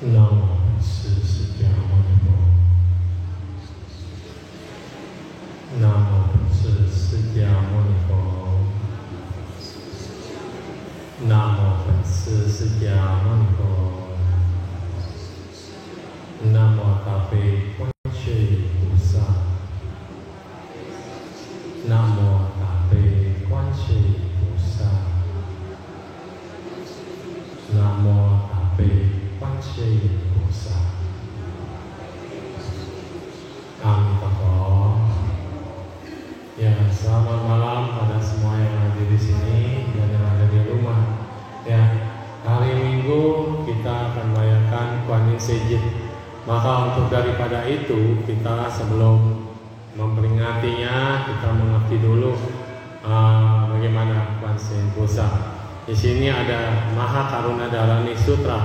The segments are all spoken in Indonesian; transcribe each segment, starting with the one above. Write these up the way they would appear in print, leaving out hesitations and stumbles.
Namo Tassa Siddhamaya. Namo Tassa Siddhamaya. Namo Tassa Siddhamaya. Namo Tabe Quan Thế Bồ Sát. Namo Tabe Quan Thế Bồ Sát. Namo Tabe Quan Thế Bồ Sát. Amitabha. Ya, selamat malam pada semua yang hadir di sini dan yang ada di rumah. Ya, hari Minggu kita akan merayakan Kuan Yin Sejid. Maka untuk daripada itu kita sebelum memperingatinya kita mengerti dulu bagaimana Kuan Yin Pusa. Di sini ada Maha Karuna Dharani Sutra.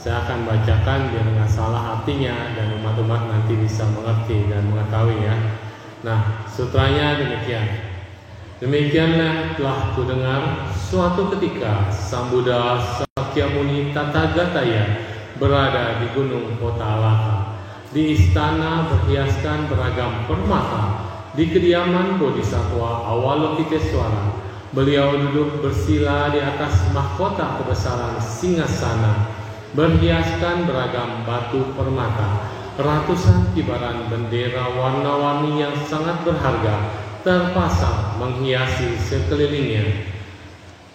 Saya akan bacakan biar nggak salah artinya dan umat-umat nanti bisa mengerti dan mengetahui ya. Nah, sutranya demikian. Demikianlah telah kudengar suatu ketika Sang Buddha Sakyamuni Tathagata berada di Gunung Kotalaka, di istana berhiaskan beragam permata, di kediaman Bodhisattva Avalokitesvara. Beliau duduk bersila di atas mahkota kebesaran singgasana, berhiaskan beragam batu permata. Ratusan kibaran bendera warna-warni yang sangat berharga terpasang menghiasi sekelilingnya.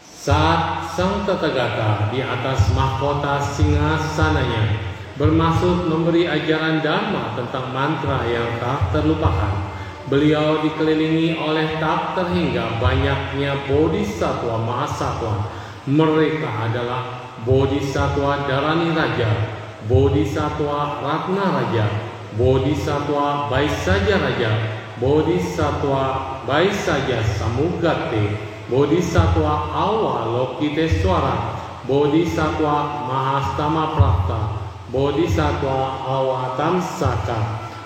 Saat Sang Tathagata di atas mahkota singgasananya bermaksud memberi ajaran Dharma tentang mantra yang tak terlupakan, beliau dikelilingi oleh tak terhingga banyaknya Bodhisattva Mahasatwa. Mereka adalah Bodhisattva Dharani Raja, Bodhisattva Ratna Raja, Bodhisattva Baisaja Raja, Bodhisattva Baisaja Samugate, Bodhisattva Avalokitesvara, Bodhisattva Mahastama Prapta, Bodhisattva Awatamsaka,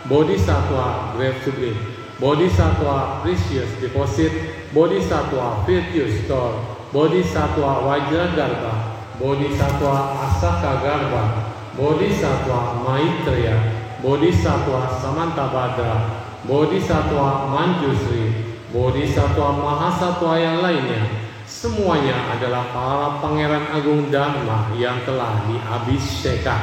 Bodhisattva Great Sublime, Bodhisattva Precious Deposit, Bodhisattva Virtuous Store, Bodhisattva Vajragarba, Bodhisattva Asaka Garba, Bodhisattva Maitreya, Bodhisattva Samantabhadra, Bodhisattva Manjusri, Bodhisattva Mahasatwa yang lainnya. Semuanya adalah para pangeran agung Dharma yang telah diabhiseka.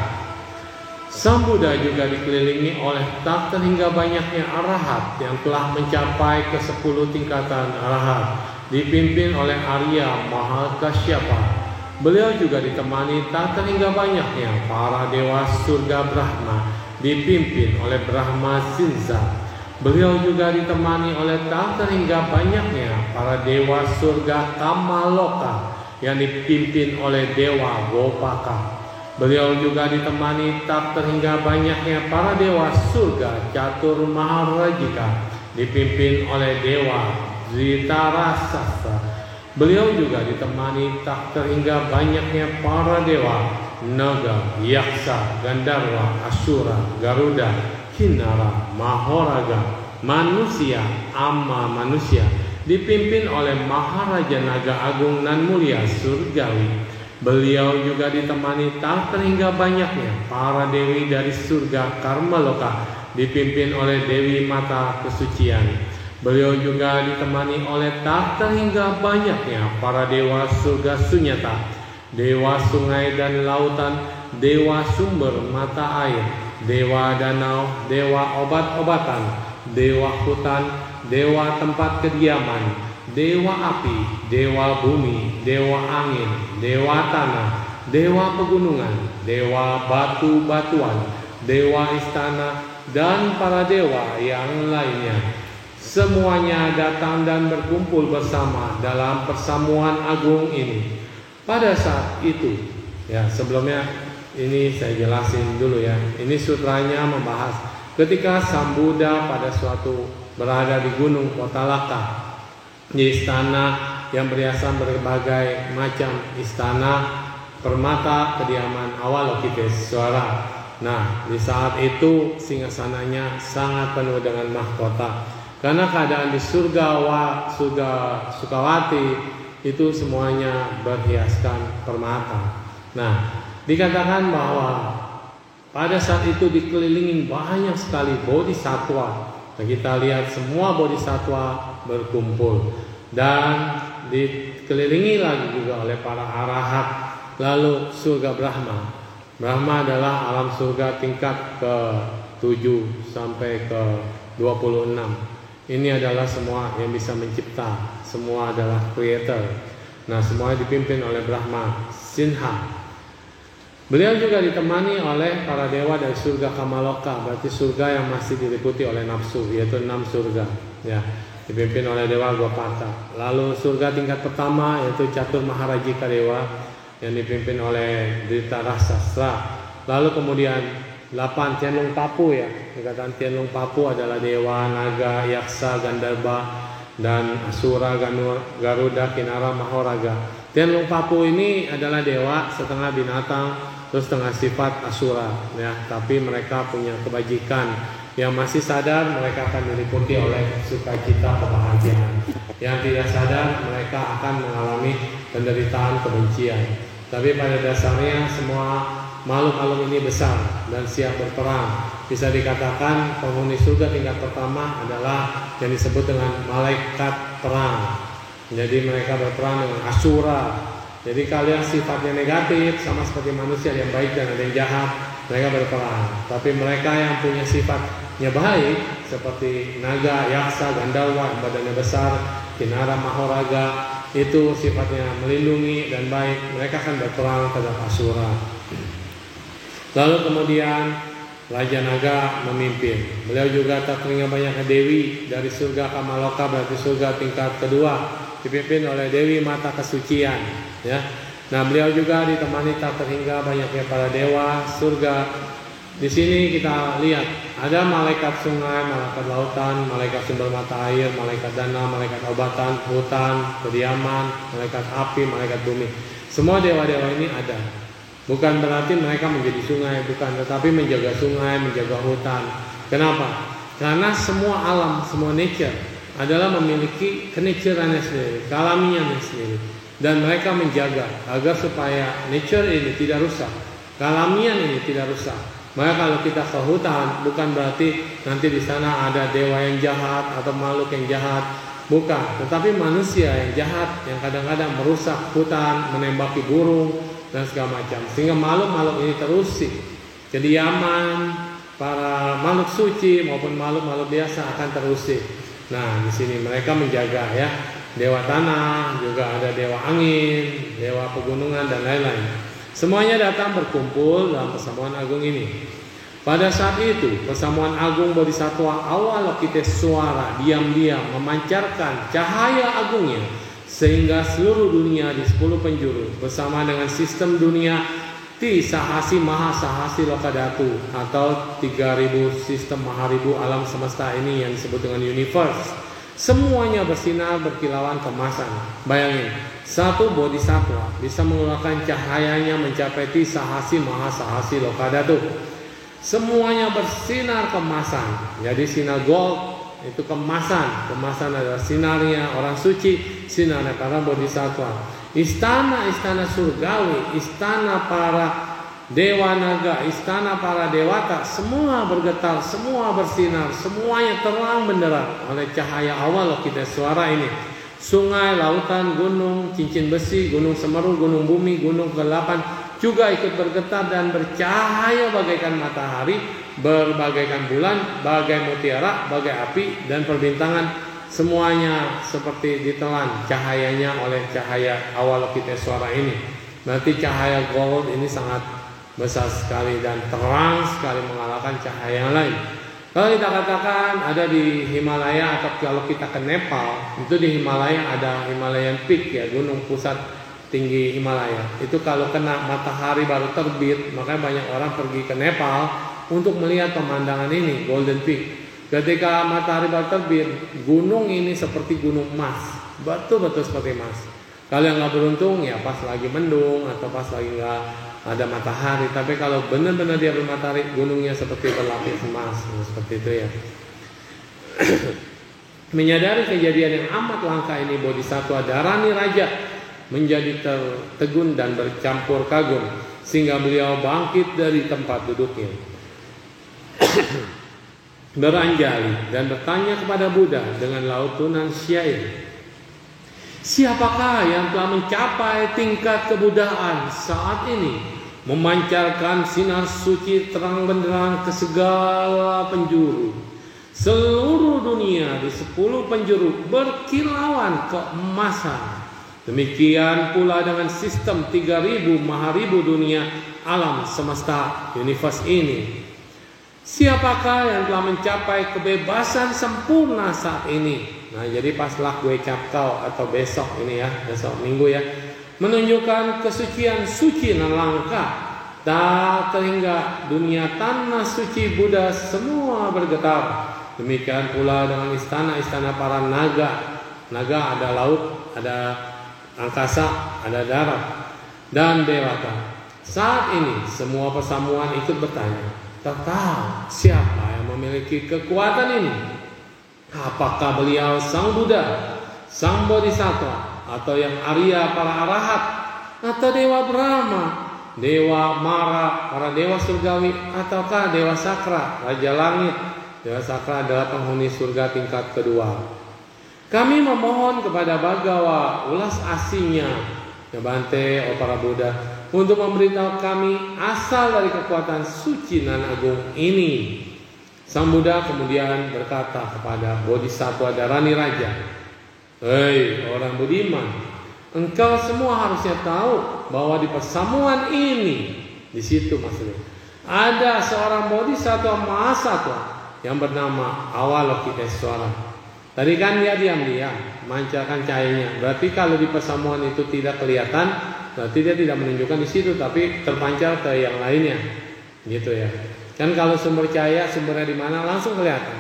Sang Buddha juga dikelilingi oleh tak terhingga banyaknya arahat yang telah mencapai ke 10 tingkatan arahat, dipimpin oleh Arya Mahakasyapa. Beliau juga ditemani tak terhingga banyaknya para dewa surga Brahma, dipimpin oleh Brahma Sinza. Beliau juga ditemani oleh tak terhingga banyaknya para dewa surga Kamaloka yang dipimpin oleh Dewa Gopaka. Beliau juga ditemani tak terhingga banyaknya para dewa surga Catur Maharajika, dipimpin oleh Dewa Dhritarashtra. Beliau juga ditemani tak terhingga banyaknya para dewa naga, yaksa, gandharva, asura, garuda, kinara, mahoraga, manusia, amma manusia, dipimpin oleh Maharaja Naga Agung nan mulia surgawi. Beliau juga ditemani tak terhingga banyaknya para dewi dari surga Karmaloka, dipimpin oleh Dewi Mata Kesucian. Beliau juga ditemani oleh tak terhingga banyaknya para dewa surga Sunyata, dewa sungai dan lautan, dewa sumber mata air, dewa danau, dewa obat-obatan, dewa hutan, dewa tempat kediaman, dewa api, dewa bumi, dewa angin, dewa tanah, dewa pegunungan, dewa batu-batuan, dewa istana, dan para dewa yang lainnya. Semuanya datang dan berkumpul bersama dalam persamuan agung ini. Pada saat itu, ya sebelumnya ini saya jelasin dulu ya. Ini sutranya membahas ketika Sang Buddha pada suatu berada di Gunung Kotalaka, di istana yang berhiasan berbagai macam istana permata kediaman Avalokitesvara. Nah, di saat itu singgasananya sangat penuh dengan mahkota. Karena keadaan di surga Sukawati itu semuanya berhiaskan permata. Nah, dikatakan bahwa Pada saat itu dikelilingi banyak sekali bodhisatwa. Nah, kita lihat semua bodhisatwa berkumpul dan dikelilingi lagi juga oleh para arahat. Lalu surga Brahma. Brahma adalah alam surga tingkat ke-7 sampai ke-26. Ini adalah semua yang bisa mencipta, semua adalah creator. Nah, semuanya dipimpin oleh Brahma, Sinha. Beliau juga ditemani oleh para dewa dari surga Kamaloka, berarti surga yang masih diliputi oleh nafsu, yaitu 6 surga. Ya, dipimpin oleh dewa Gopata. Lalu surga tingkat pertama yaitu Catur Maharajika Dewa yang dipimpin oleh Dhritarashtra. Lalu kemudian 8 Tianlong Papu ya. Dikatakan Tianlong Papu adalah dewa, naga, yaksa, gandharva, dan asura, Garuda, Kinara, Mahoraga. Tianlong Papu ini adalah dewa setengah binatang, terus setengah sifat asura ya. Tapi mereka punya kebajikan. Yang masih sadar mereka akan diliputi oleh sukacita kebahagiaan. Yang tidak sadar mereka akan mengalami penderitaan kebencian. Tapi pada dasarnya semua makhluk-makhluk ini besar dan siap berperang. Bisa dikatakan penghuni surga tingkat pertama adalah yang disebut dengan malaikat perang. Jadi mereka berperang dengan asura. Jadi kalian sifatnya negatif sama seperti manusia yang baik dan ada yang jahat, mereka berperang. Tapi mereka yang punya sifatnya baik seperti naga, yaksa, gandharva, badannya besar, Kinara, Mahoraga, itu sifatnya melindungi dan baik, mereka akan berperang terhadap asura. Lalu kemudian Raja Naga memimpin. Beliau juga tak teringat banyak dewi dari surga Kamaloka, berarti surga tingkat kedua, dipimpin oleh Dewi Mata Kesucian ya. Nah, beliau juga ditemani tak terhingga banyaknya para dewa surga. Di sini kita lihat ada malaikat sungai, malaikat lautan, malaikat sumber mata air, malaikat dana, malaikat obatan, hutan, kediaman, malaikat api, malaikat bumi. Semua dewa-dewa ini ada. Bukan berarti mereka menjadi sungai, bukan, tetapi menjaga sungai, menjaga hutan. Kenapa? Karena semua alam, semua nature adalah memiliki kenaturannya sendiri, kealamiannya sendiri. Dan mereka menjaga agar supaya nature ini tidak rusak, kealamian ini tidak rusak. Maka kalau kita ke hutan, bukan berarti nanti di sana ada dewa yang jahat atau makhluk yang jahat, bukan. Tetapi manusia yang jahat yang kadang-kadang merusak hutan, menembaki burung dan segala macam, sehingga makhluk-makhluk ini terusik. Kediaman para makhluk suci maupun makhluk-makhluk biasa akan terusik. Nah, di sini mereka menjaga ya. Dewa tanah, juga ada dewa angin, dewa pegunungan dan lain-lain. Semuanya datang berkumpul dalam persamuan agung ini. Pada saat itu, persamuan agung Bodhisatwa Avalokiteswara diam-diam memancarkan cahaya agungnya sehingga seluruh dunia di 10 penjuru bersama dengan sistem dunia Tisahasi Mahasahasi Lokadatu atau 3000 sistem maharibu alam semesta ini yang disebut dengan universe, semuanya bersinar berkilauan kemasan. Bayangin, satu bodhisatwa bisa mengeluarkan cahayanya mencapai Tisahasi Mahasahasi Lokadatu. Semuanya bersinar kemasan. Jadi sinar gold itu kemasan. Kemasan adalah sinarnya orang suci, sinarnya para bodhisatwa. Istana-istana surgawi, istana para dewa naga, istana para dewata, semua bergetar, semua bersinar, semuanya terang benderang oleh cahaya Avalokiteswara ini. Sungai, lautan, gunung, cincin besi, gunung Semeru, gunung bumi, gunung ke-8 juga ikut bergetar dan bercahaya bagaikan matahari, berbagaikan bulan, bagai mutiara, bagai api dan perbintangan. Semuanya seperti ditelan cahayanya oleh cahaya Avalokiteswara ini. Berarti cahaya gold ini sangat besar sekali dan terang sekali mengalahkan cahaya yang lain. Kalau kita katakan ada di Himalaya atau kalau kita ke Nepal, itu di Himalaya ada Himalayan Peak ya, gunung pusat tinggi Himalaya. Itu kalau kena matahari baru terbit, makanya banyak orang pergi ke Nepal untuk melihat pemandangan ini, Golden Peak. Ketika matahari baru terbit, gunung ini seperti gunung emas, betul-betul seperti emas. Kalau yang nggak beruntung ya pas lagi mendung atau pas lagi nggak ada matahari. Tapi kalau benar-benar dia bermatahari, gunungnya seperti berlapis emas, seperti itu ya. Menyadari kejadian yang amat langka ini, Bodhisatwa Dharani Raja menjadi tertegun dan bercampur kagum sehingga beliau bangkit dari tempat duduknya. beranjali dan bertanya kepada Buddha dengan lautunan syair, siapakah yang telah mencapai tingkat kebudayaan saat ini, memancarkan sinar suci terang benderang ke segala penjuru. Seluruh dunia di 10 penjuru berkilauan keemasan. Demikian pula dengan sistem 3000 maharibu dunia alam semesta universe ini. Siapakah yang telah mencapai kebebasan sempurna saat ini? Nah, jadi paslah gue capkau atau besok ini ya, besok minggu ya, menunjukkan kesucian suci dan langka. Tak terhingga dunia tanah suci Buddha semua bergetar. Demikian pula dengan istana-istana para naga. Naga ada laut, ada angkasa, ada darat, dan dewata. Saat ini semua persamuan ikut bertanya, tahu siapa yang memiliki kekuatan ini? Apakah beliau sang Buddha, sang Bodhisattva, atau yang Arya para arahat, atau Dewa Brahma, Dewa Mara, para dewa surgawi, ataukah Dewa Sakra, Raja Langit? Dewa Sakra adalah penghuni surga tingkat kedua. Kami memohon kepada Bhagawa ulas asihnya, ya Bante, para Buddha, untuk memberitahu kami asal dari kekuatan suci nan agung ini. Sang Buddha kemudian berkata kepada Bodhisattva Dharani Raja, hei orang budiman, engkau semua harusnya tahu bahwa di persamuan ini, di situ maksudnya, ada seorang Bodhisattva Mahasattva yang bernama Avalokitesvara. Tadi kan dia diam-diam memancarkan cahayanya. Berarti kalau di persamuan itu tidak kelihatan, berarti dia tidak menunjukkan di situ, tapi terpancar ke yang lainnya, gitu ya. Kan kalau sumber cahaya sumbernya di mana langsung kelihatan.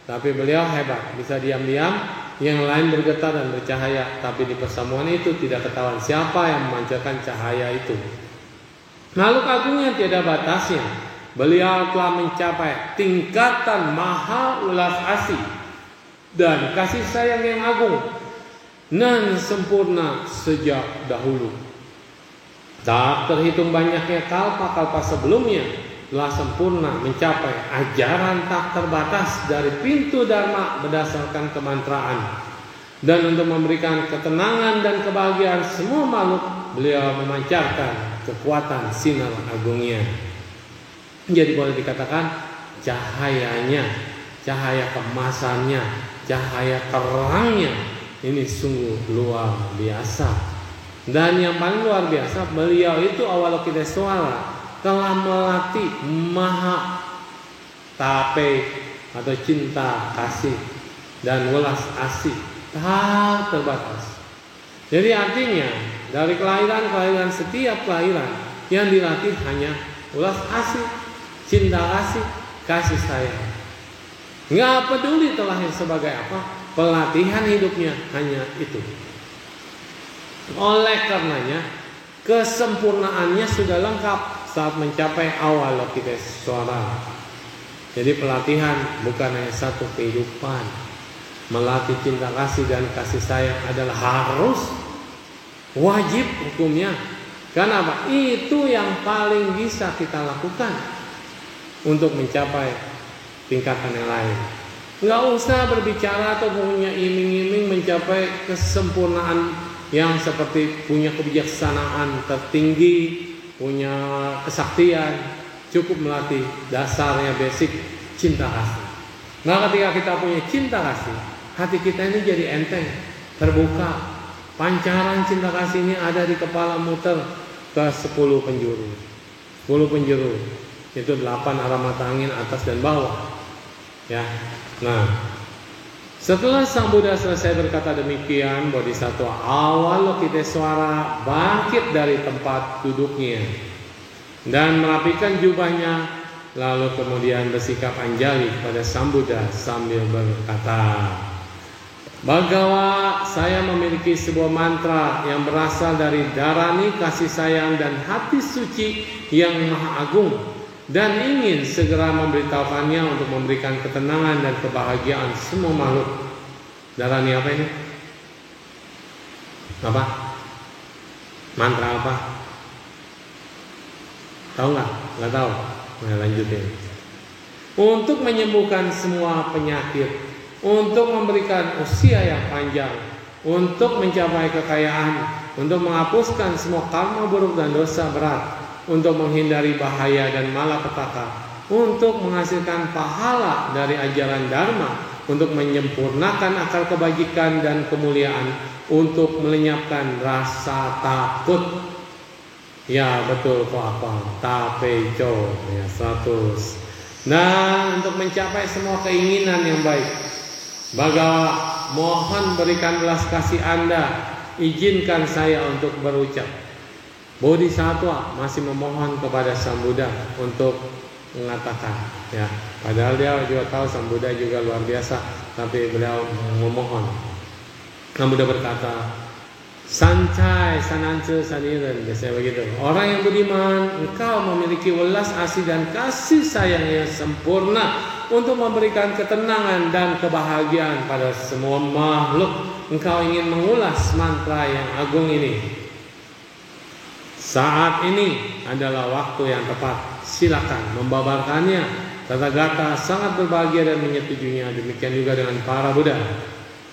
Tapi beliau hebat, bisa diam-diam, yang lain bergetar dan bercahaya, tapi di persamuan itu tidak ketahuan siapa yang memancarkan cahaya itu. Makhluk agungnya tiada batasnya. Beliau telah mencapai tingkatan maha ulas asih dan kasih sayang yang agung nan sempurna sejak dahulu. Tak terhitung banyaknya kalpa-kalpa sebelumnya telah sempurna mencapai ajaran tak terbatas dari pintu Dharma berdasarkan kemantraan. Dan untuk memberikan ketenangan dan kebahagiaan semua makhluk, beliau memancarkan kekuatan sinar agungnya. Jadi boleh dikatakan cahayanya, cahaya kemasannya, cahaya terangnya ini sungguh luar biasa. Dan yang paling luar biasa, beliau itu Avalokitesvara telah melatih maha tape atau cinta kasih dan welas asih tak terbatas. Jadi artinya dari kelahiran setiap kelahiran yang dilatih hanya welas asih, cinta kasih sayang. Nggak peduli terlahir sebagai apa, pelatihan hidupnya hanya itu. Oleh karenanya kesempurnaannya sudah lengkap saat mencapai Avalokitesvara. Jadi pelatihan bukan hanya satu kehidupan. Melatih cinta kasih dan kasih sayang adalah harus, wajib hukumnya. Kenapa? Itu yang paling bisa kita lakukan untuk mencapai tingkatan yang lain. Nggak usah berbicara atau punya iming-iming mencapai kesempurnaan yang seperti punya kebijaksanaan tertinggi, punya kesaktian. Cukup melatih dasarnya basic cinta kasih. Nah, ketika kita punya cinta kasih, hati kita ini jadi enteng, terbuka. Pancaran cinta kasih ini ada di kepala muter ke 10 penjuru. 10 penjuru itu 8 arah mata angin atas dan bawah. Ya. Nah, setelah Sang Buddha selesai berkata demikian, Bodhisattva Avalokitesvara bangkit dari tempat duduknya dan merapikan jubahnya, lalu kemudian bersikap anjali pada Sang Buddha sambil berkata, Bhagawa, saya memiliki sebuah mantra yang berasal dari Dharani kasih sayang dan hati suci yang maha agung, dan ingin segera memberitahukannya untuk memberikan ketenangan dan kebahagiaan semua makhluk. Dharani apa ini? Apa? Mantra apa? Tahu nggak? Nggak tahu. Nah, lanjutin. untuk menyembuhkan semua penyakit, untuk memberikan usia yang panjang, untuk mencapai kekayaan, untuk menghapuskan semua karma buruk dan dosa berat, untuk menghindari bahaya dan malapetaka, untuk menghasilkan pahala dari ajaran Dharma, untuk menyempurnakan akal kebajikan dan kemuliaan, untuk melenyapkan rasa takut. Ya betul kok apa? Tapeco ya 100. Nah, untuk mencapai semua keinginan yang baik, Bagawa, mohon berikan belas kasih Anda, izinkan saya untuk berucap. Bodhisattva masih memohon kepada Sang Buddha untuk mengatakan, ya, padahal dia juga tahu Sang Buddha juga luar biasa, tapi beliau memohon. Sang Buddha berkata, Sancai sananca saniran, biasanya begitu. Orang yang budiman, engkau memiliki welas asih dan kasih sayang yang sempurna untuk memberikan ketenangan dan kebahagiaan pada semua makhluk. Engkau ingin mengulas mantra yang agung ini. Saat ini adalah waktu yang tepat. Silakan membabarkannya. Tathagata sangat berbahagia dan menyetujuinya. Demikian juga dengan para Buddha.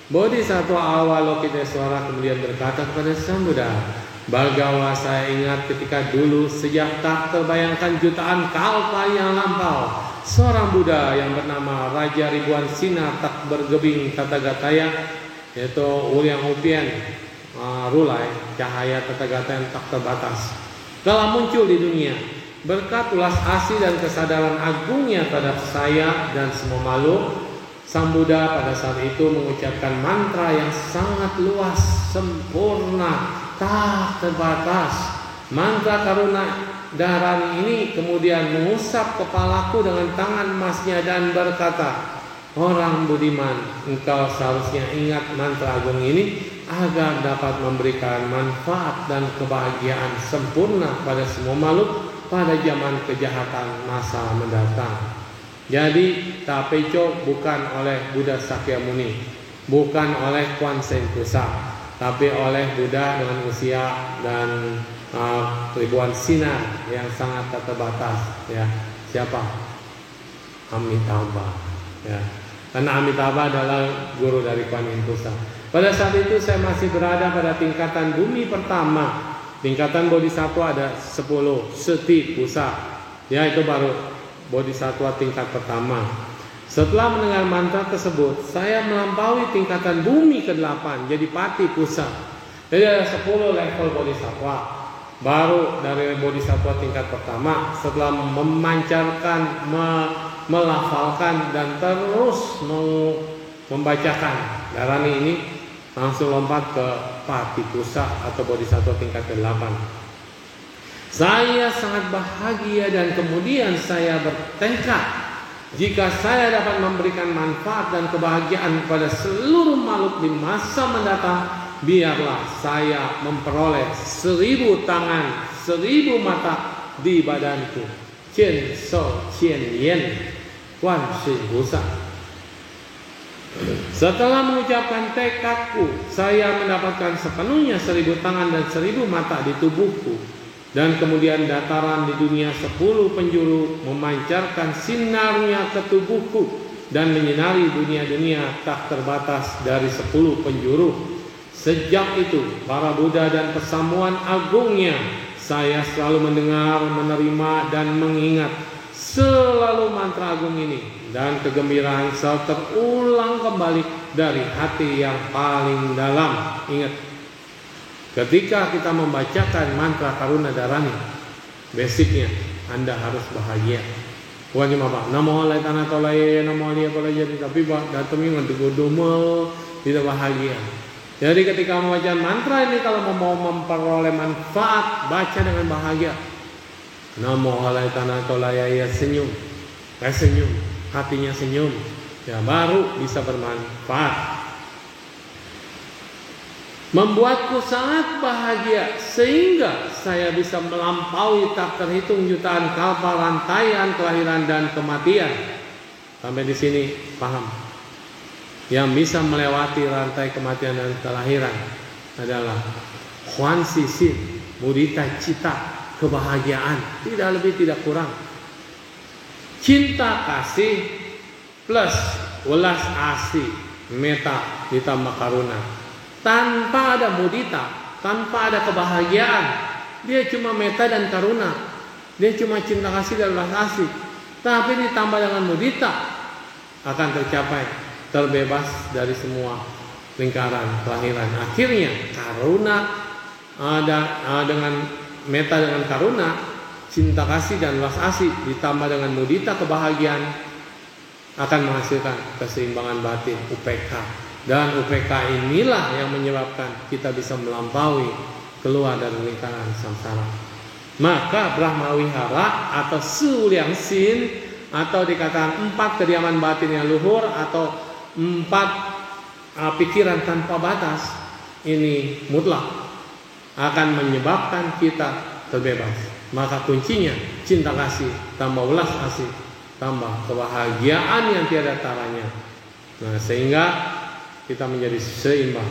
Bodhisattva Avalokitesvara kemudian berkata kepada Sang Buddha, Bagawa, saya ingat ketika dulu sejak tak terbayangkan jutaan kalpa yang lampau, seorang Buddha yang bernama Raja Ribuan Sinar tak bergebing Tathagataya, yaitu Uliang Upien Rulai, cahaya Tathagata yang tak terbatas, telah muncul di dunia. Berkat ulas asih dan kesadaran agungnya terhadap saya dan semua makhluk, Sang Buddha pada saat itu mengucapkan mantra yang sangat luas, sempurna, tak terbatas. Mantra Karuna Dharani ini kemudian mengusap kepalaku dengan tangan emasnya dan berkata, orang budiman, engkau seharusnya ingat mantra agung ini agar dapat memberikan manfaat dan kebahagiaan sempurna pada semua makhluk pada zaman kejahatan masa mendatang. Jadi Tapeco bukan oleh Buddha Sakyamuni, bukan oleh Kuan Sen Pusa, tapi oleh Buddha dengan usia dan ribuan sinar yang sangat tak terbatas. Ya, siapa? Amitabha. Ya, karena Amitabha adalah guru dari Kuan Yin Pusa. Pada saat itu saya masih berada pada tingkatan bumi pertama. Tingkatan Bodhisattva ada 10, Seti Pusa. Ya, itu baru Bodhisattva tingkat pertama. Setelah mendengar mantra tersebut, saya melampaui tingkatan bumi ke-8, jadi Pati Pusa. Jadi ada 10 level Bodhisattva. Baru dari Bodhisattva tingkat pertama, setelah memancarkan, melafalkan dan terus membacakan Dharani ini, langsung lompat ke Pati Pusa atau Bodhisattva tingkat ke-8. Saya sangat bahagia dan kemudian saya bertekad, jika saya dapat memberikan manfaat dan kebahagiaan kepada seluruh makhluk di masa mendatang, biarlah saya memperoleh 1000 tangan, 1000 mata di badanku. Qian Shou Qian Yan Kuan Shi Pusa. Setelah mengucapkan tekadku, saya mendapatkan sepenuhnya 1000 tangan dan 1000 mata di tubuhku. Dan kemudian dataran di dunia 10 penjuru memancarkan sinarnya ke tubuhku dan menyinari dunia-dunia tak terbatas dari 10 penjuru. Sejak itu, para Buddha dan persamuan agungnya, saya selalu mendengar, menerima dan mengingat selalu mantra agung ini, dan kegembiraan selalu terulang kembali dari hati yang paling dalam. Ingat, ketika kita membacakan mantra Karuna Dharani, basicnya Anda harus bahagia. Bukan cuma Pak, namo alai tanah tolai, namo alai tolai jadi, tapi Pak datangnya ngedugu-dugu, tidak bahagia. Jadi ketika membaca mantra ini, kalau mau memperoleh manfaat, baca dengan bahagia. Namo alai tanah tolai, ya senyum, senyum, hatinya senyum, ya baru bisa bermanfaat. Membuatku sangat bahagia sehingga saya bisa melampaui tak terhitung jutaan kalpa rantaian kelahiran dan kematian. Sampai di sini paham? Yang bisa melewati rantai kematian dan kelahiran adalah Huan Sisin, mudita cita, kebahagiaan, tidak lebih tidak kurang. Cinta kasih plus welas asih, meta ditambah karuna. Tanpa ada mudita, tanpa ada kebahagiaan, dia cuma meta dan karuna. Dia cuma cinta kasih dan welas asih. Tapi ditambah dengan mudita akan tercapai, terbebas dari semua lingkaran kelahiran. Akhirnya karuna ada dengan meta dengan karuna, cinta kasih dan welas asih ditambah dengan mudita kebahagiaan akan menghasilkan keseimbangan batin, UPK. Dan UPK inilah yang menyebabkan kita bisa melampaui keluar dari lingkaran samsara. Maka Brahma Wihara atau Su Liang Sin, atau dikatakan 4 kediaman batin yang luhur, atau 4 pikiran tanpa batas, ini mutlak akan menyebabkan kita terbebas. Maka kuncinya cinta kasih tambah welas asih tambah kebahagiaan yang tiada taranya. Nah, sehingga kita menjadi seimbang.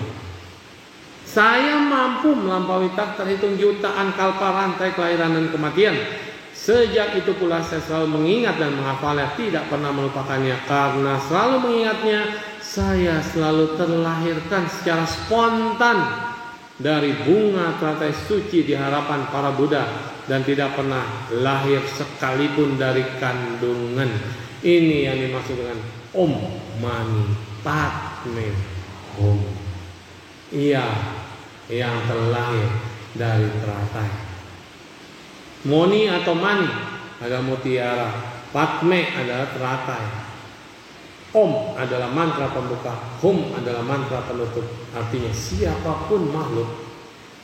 Saya mampu melampaui tak terhitung jutaan kalpa rantai kelahiran dan kematian. Sejak itu pula saya selalu mengingat dan menghafalnya, tidak pernah melupakannya. Karena selalu mengingatnya, saya selalu terlahirkan secara spontan dari bunga teratai suci di harapan para Buddha, dan tidak pernah lahir sekalipun dari kandungan. Ini yang dimaksud dengan Om Mani Padme Hum. Ia yang terlahir dari teratai. Moni atau mani adalah mutiara, Padme adalah teratai, Om adalah mantra pembuka, Hum adalah mantra penutup. Artinya siapapun makhluk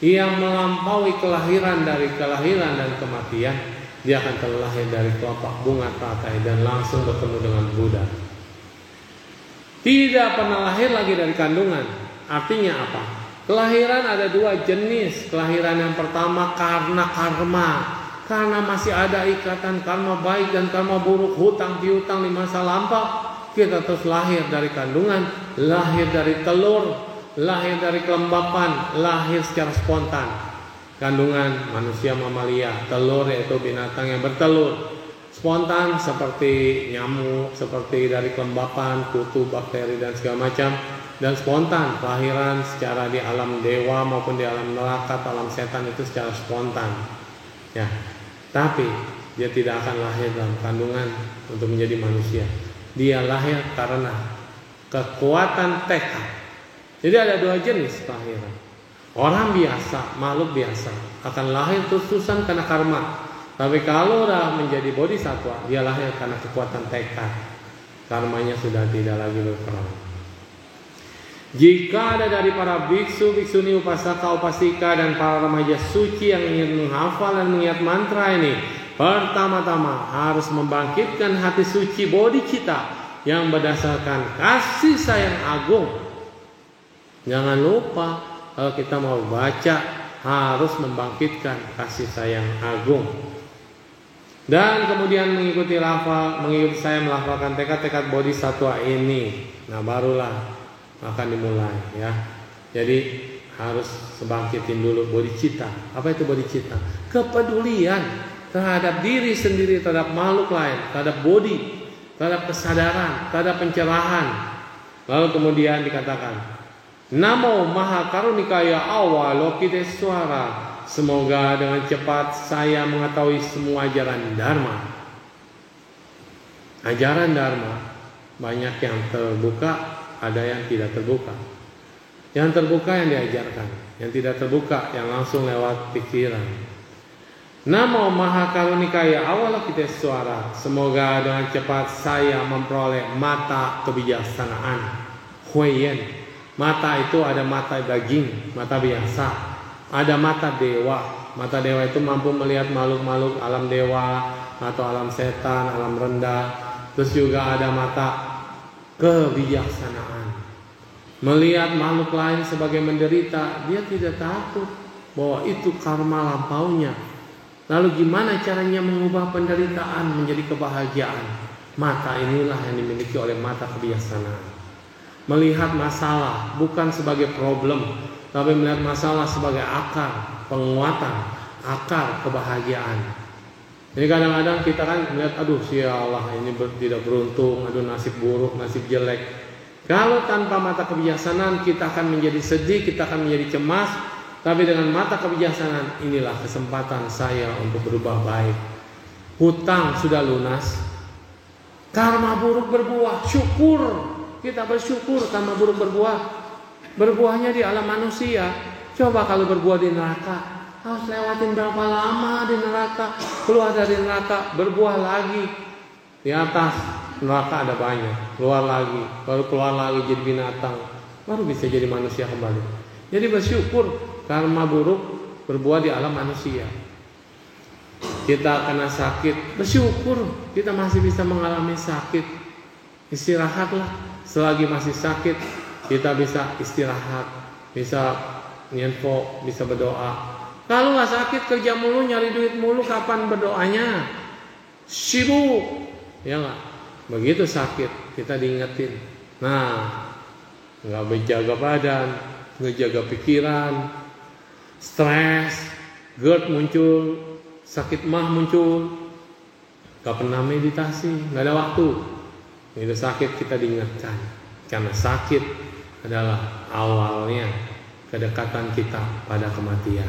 yang melampaui kelahiran dari kelahiran dan kematian, dia akan terlahir dari kelopak bunga teratai dan langsung bertemu dengan Buddha. Tidak pernah lahir lagi dari kandungan. Artinya apa? Kelahiran ada 2 jenis. Kelahiran yang pertama karena karma, karena masih ada ikatan karma baik dan karma buruk, hutang piutang di masa lampau, kita terus lahir dari kandungan, lahir dari telur, lahir dari kelembapan, lahir secara spontan. Kandungan manusia mamalia, telur yaitu binatang yang bertelur. Spontan seperti nyamuk, seperti dari kelembapan, kutu, bakteri dan segala macam. Dan spontan kelahiran secara di alam dewa maupun di alam neraka, alam setan itu secara spontan. Ya, tapi dia tidak akan lahir dalam kandungan untuk menjadi manusia. Dia lahir karena kekuatan tekad. Jadi ada 2 jenis kelahiran. Orang biasa, makhluk biasa akan lahir terus-terusan karena karma. Tapi kalau sudah menjadi bodhisattva, dia lahir karena kekuatan tekad. Karmanya sudah tidak lagi berperan. Jika ada dari para biksu, biksuni, upasaka, upasika dan para remaja suci yang ingin menghafal dan mengingat mantra ini, pertama-tama harus membangkitkan hati suci bodhicitta yang berdasarkan kasih sayang agung. Jangan lupa kalau kita mau baca harus membangkitkan kasih sayang agung. Dan kemudian mengikuti saya melafalkan tekad-tekad bodhisattva ini. Nah, barulah akan dimulai ya. Jadi harus sebangkitin dulu bodhicitta. Apa itu bodhicitta? Kepedulian terhadap diri sendiri, terhadap makhluk lain, terhadap bodhi, terhadap kesadaran, terhadap pencerahan. Lalu kemudian dikatakan, Namo Mahakarunikaya Awalokiteswara. Semoga dengan cepat saya mengetahui semua ajaran Dharma. Ajaran Dharma banyak yang terbuka, ada yang tidak terbuka. Yang terbuka yang diajarkan, yang tidak terbuka yang langsung lewat pikiran. Namo Mahakarunikaya Awalokiteswara. Semoga dengan cepat saya memperoleh mata kebijaksanaan. Huiyen. Mata itu ada mata daging, mata biasa. Ada mata dewa. Mata dewa itu mampu melihat makhluk-makhluk alam dewa atau alam setan, alam rendah. Terus juga ada mata kebijaksanaan. Melihat makhluk lain sebagai menderita, dia tidak takut bahwa itu karma lampaunya. Lalu gimana caranya mengubah penderitaan menjadi kebahagiaan? Mata inilah yang dimiliki oleh mata kebijaksanaan. Melihat masalah bukan sebagai problem, tapi melihat masalah sebagai akar penguatan, akar kebahagiaan. Jadi kadang-kadang kita kan melihat, aduh sialah ini tidak beruntung, aduh nasib buruk, nasib jelek. Kalau tanpa mata kebijaksanaan kita akan menjadi sedih, kita akan menjadi cemas. Tapi dengan mata kebijaksanaan inilah kesempatan saya untuk berubah baik. Hutang sudah lunas, karma buruk berbuah, syukur. Kita bersyukur karma buruk berbuah. Berbuahnya di alam manusia. Coba kalau berbuah di neraka, harus lewatin berapa lama di neraka, keluar dari neraka, berbuah lagi. Di atas neraka ada banyak, keluar lagi, baru keluar lagi jadi binatang, baru bisa jadi manusia kembali. Jadi bersyukur, karma buruk berbuah di alam manusia. Kita kena sakit, bersyukur kita masih bisa mengalami sakit. Istirahatlah, selagi masih sakit kita bisa istirahat, bisa nyempo, bisa berdoa. Kalau nggak sakit, kerja mulu, nyari duit mulu, kapan berdoanya? Sibuk, ya nggak? Begitu sakit, kita diingetin. Nah, nggak menjaga badan, nggak jaga pikiran, stres, GERD muncul, sakit mah muncul, nggak pernah meditasi, nggak ada waktu. Itu sakit kita diingatkan, karena sakit adalah awalnya kedekatan kita pada kematian.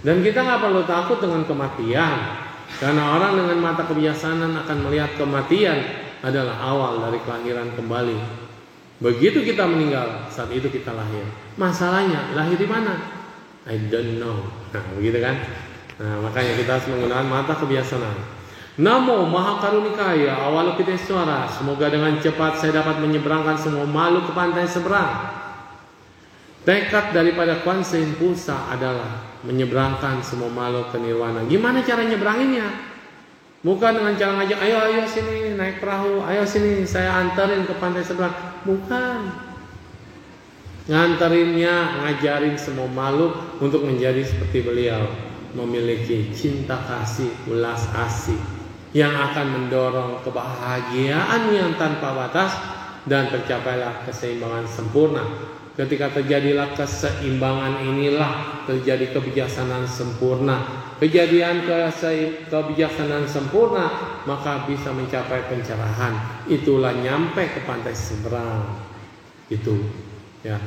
Dan kita nggak perlu takut dengan kematian, karena orang dengan mata kebijaksanaan akan melihat kematian adalah awal dari kelahiran kembali. Begitu kita meninggal, saat itu kita lahir. Masalahnya lahir di mana? I don't know. Nah, begitu kan? Nah, makanya kita harus menggunakan mata kebijaksanaan. Namo Maha Karunikaya Avalokitesvara. Semoga dengan cepat saya dapat menyeberangkan semua makhluk ke pantai seberang. Tekad daripada Kuan Yin Pusa adalah menyeberangkan semua makhluk ke nirwana. Gimana cara nyebranginnya? Bukan dengan cara ngajak, ayo sini naik perahu, ayo sini saya anterin ke pantai seberang. Bukan. Nganterinnya, ngajarin semua makhluk untuk menjadi seperti beliau, memiliki cinta kasih, ulas asih yang akan mendorong kebahagiaan yang tanpa batas dan tercapailah keseimbangan sempurna. Ketika terjadilah keseimbangan inilah terjadi kebijaksanaan sempurna. Kejadian kebijaksanaan sempurna maka bisa mencapai pencerahan. Itulah nyampe ke pantai seberang. Itu ya.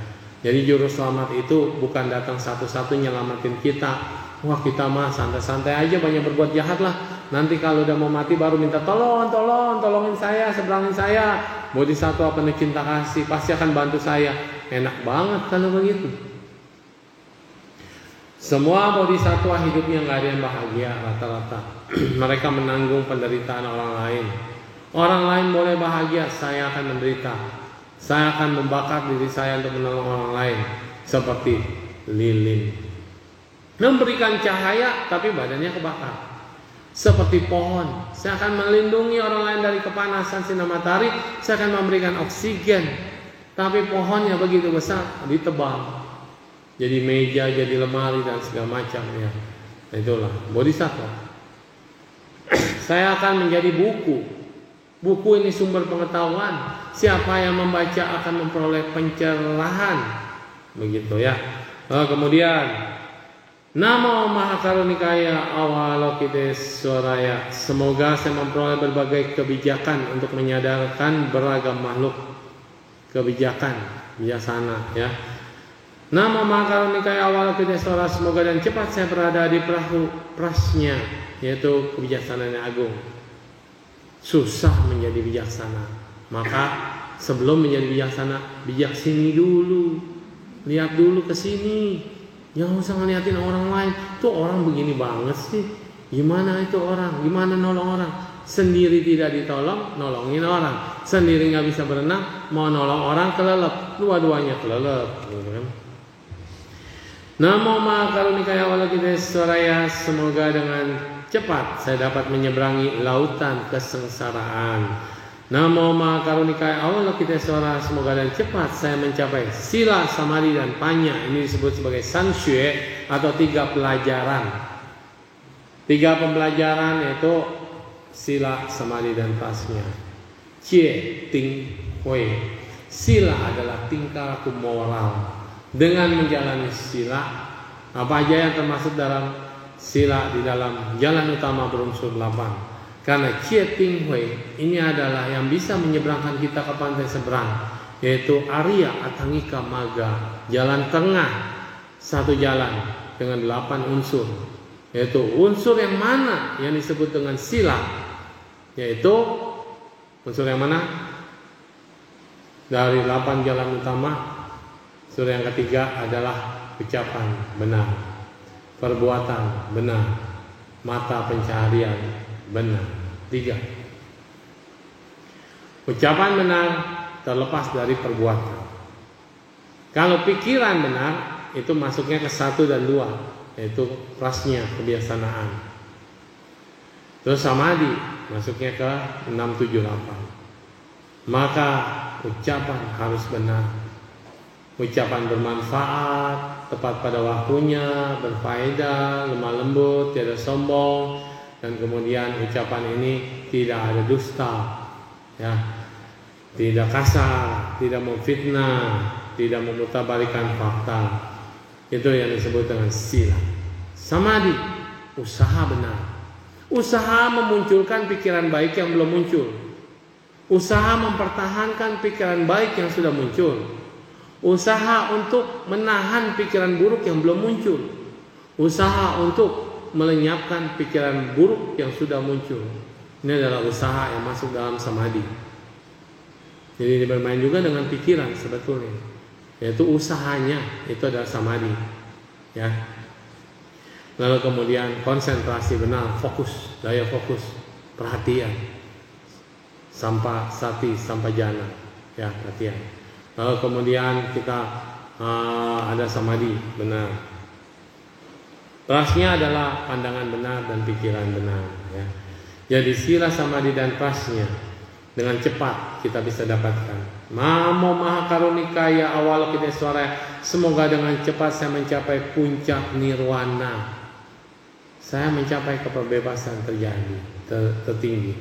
Jadi juru selamat itu bukan datang satu-satu nyelamatin kita. Wah kita mah santai-santai aja, banyak berbuat jahat lah. Nanti kalau udah mau mati baru minta tolongin saya, seberangin saya. Bodhisattva penuh cinta kasih pasti akan bantu saya. Enak banget kalau begitu. Semua bodhisattva hidupnya nggak ada yang bahagia rata-rata. Mereka menanggung penderitaan orang lain. Orang lain boleh bahagia, saya akan menderita. Saya akan membakar diri saya untuk menolong orang lain. Seperti lilin, memberikan cahaya tapi badannya kebakar. Seperti pohon, saya akan melindungi orang lain dari kepanasan sinar matahari. Saya akan memberikan oksigen, tapi pohonnya begitu besar, ditebang jadi meja, jadi lemari dan segala macam ya. Nah, itulah bodhisattva. Saya akan menjadi buku. Buku ini sumber pengetahuan. Siapa yang membaca akan memperoleh pencerahan. Begitu ya. Kemudian Namo Maha Karunikaya Avalokitesvaraya. Semoga saya memperoleh berbagai kebijakan untuk menyadarkan beragam makhluk. Kebijakan, bijaksana ya. Namo Maha Karunikaya Avalokitesvara. Semoga dan cepat saya berada di perahu prasnya, yaitu kebijaksanaan yang agung. Susah menjadi bijaksana, maka sebelum menjadi bijaksana, bijak sini dulu. Lihat dulu ke sini. Jangan usah ngeliatin orang lain. Tuh orang begini banget sih. Gimana itu orang? Gimana nolong orang? Sendiri tidak ditolong, nolongin orang. Sendiri nggak bisa berenang, mau nolong orang kelelep. Dua-duanya kelelep. Namo Maha Karunikaya Avalokitesvaraya. Semoga dengan cepat saya dapat menyeberangi lautan kesengsaraan. Namo Maha Karunikaya Avalokitesvara. Semoga dan cepat saya mencapai sila, samadhi dan panya. Ini disebut sebagai sanxue atau 3 pelajaran. 3 pembelajaran yaitu sila, samadhi dan pasnya. Cie, ting, wei. Sila adalah tingkah laku moral. Dengan menjalani sila, apa aja yang termasuk dalam sila di dalam jalan utama berunsur 8. Karena Cie Ting Hui ini adalah yang bisa menyeberangkan kita ke pantai seberang, yaitu Arya Atangika Maga, jalan tengah, satu jalan dengan 8 unsur. Yaitu unsur yang mana yang disebut dengan sila, yaitu unsur yang mana? Dari 8 jalan utama, unsur yang ketiga adalah ucapan benar, perbuatan benar, mata pencaharian benar. 3. Ucapan benar terlepas dari perbuatan. Kalau pikiran benar itu masuknya ke 1 dan 2, yaitu prasnya, kebiasaan. Terus samadhi masuknya ke 6, 7, 8. Maka ucapan harus benar, ucapan bermanfaat, tepat pada waktunya, berfaedah, lemah lembut, tidak sombong, dan kemudian ucapan ini tidak ada dusta, ya, tidak kasar, tidak memfitnah, tidak memutarbalikan fakta. Itu yang disebut dengan sila. Samadhi, usaha benar, usaha memunculkan pikiran baik yang belum muncul, usaha mempertahankan pikiran baik yang sudah muncul, usaha untuk menahan pikiran buruk yang belum muncul, usaha untuk melenyapkan pikiran buruk yang sudah muncul. Ini adalah usaha yang masuk dalam samadhi. Jadi bermain juga dengan pikiran sebetulnya, yaitu usahanya itu adalah samadhi, ya. Lalu kemudian konsentrasi benar, fokus, daya fokus, perhatian, sampai sati, sampai jana, ya, perhatian. Lalu kemudian kita ada samadhi benar. Prasnya adalah pandangan benar dan pikiran benar, ya. Jadi sila, samadhi dan prasnya dengan cepat kita bisa dapatkan. Namo Mahakarunika ya awal kita suara. Semoga dengan cepat saya mencapai puncak nirwana. Saya mencapai kebebasan tertinggi.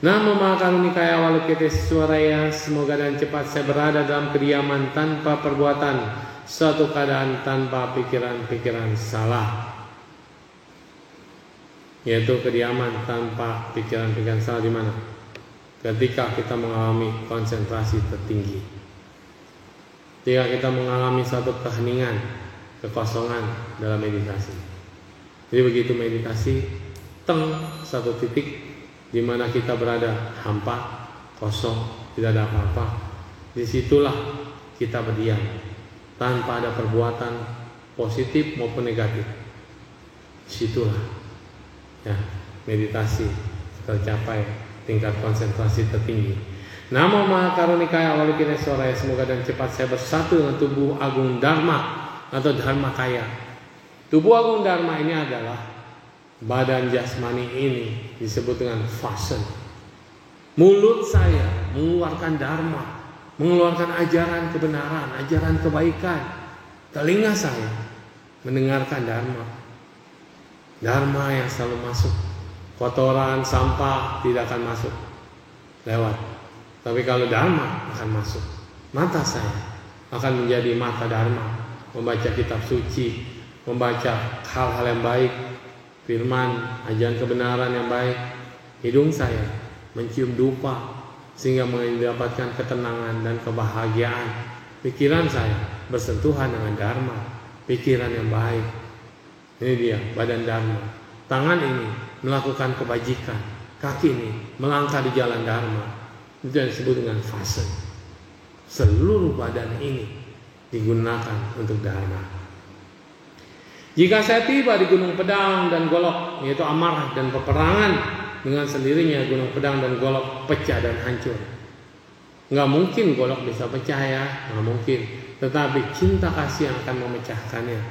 Namo Mahakarunika ya awal kita suara ya. Semoga dengan cepat saya berada dalam kediaman tanpa perbuatan, suatu keadaan tanpa pikiran-pikiran salah. Yaitu kediaman tanpa pikiran-pikiran salah di mana? Ketika kita mengalami konsentrasi tertinggi, ketika kita mengalami satu keheningan, kekosongan dalam meditasi. Jadi begitu meditasi, satu titik di mana kita berada hampa, kosong, tidak ada apa-apa. Disitulah kita berdiam tanpa ada perbuatan positif maupun negatif. Disitulah, ya, meditasi tercapai tingkat konsentrasi tertinggi. Namo Mahakarunikaya Awalukita Soraya. Semoga dan cepat saya bersatu dengan tubuh agung Dharma atau Dharma Kaya. Tubuh agung Dharma ini adalah badan jasmani ini disebut dengan fasen. Mulut saya mengeluarkan Dharma, mengeluarkan ajaran kebenaran, ajaran kebaikan. Telinga saya mendengarkan Dharma, Dharma yang selalu masuk. Kotoran, sampah tidak akan masuk lewat. Tapi kalau Dharma akan masuk. Mata saya akan menjadi mata Dharma, membaca kitab suci, membaca hal-hal yang baik, firman, ajaran kebenaran yang baik. Hidung saya mencium dupa sehingga mendapatkan ketenangan dan kebahagiaan. Pikiran saya bersentuhan dengan Dharma, pikiran yang baik. Ini dia badan Dharma. Tangan ini melakukan kebajikan, kaki ini melangkah di jalan Dharma. Itu yang disebut dengan fase. Seluruh badan ini digunakan untuk Dharma. Jika saya tiba di Gunung Pedang dan Golok, yaitu amarah dan peperangan, dengan sendirinya Gunung Pedang dan Golok pecah dan hancur. Nggak mungkin Golok bisa pecah, ya, nggak mungkin. Tetapi cinta kasih yang akan memecahkannya.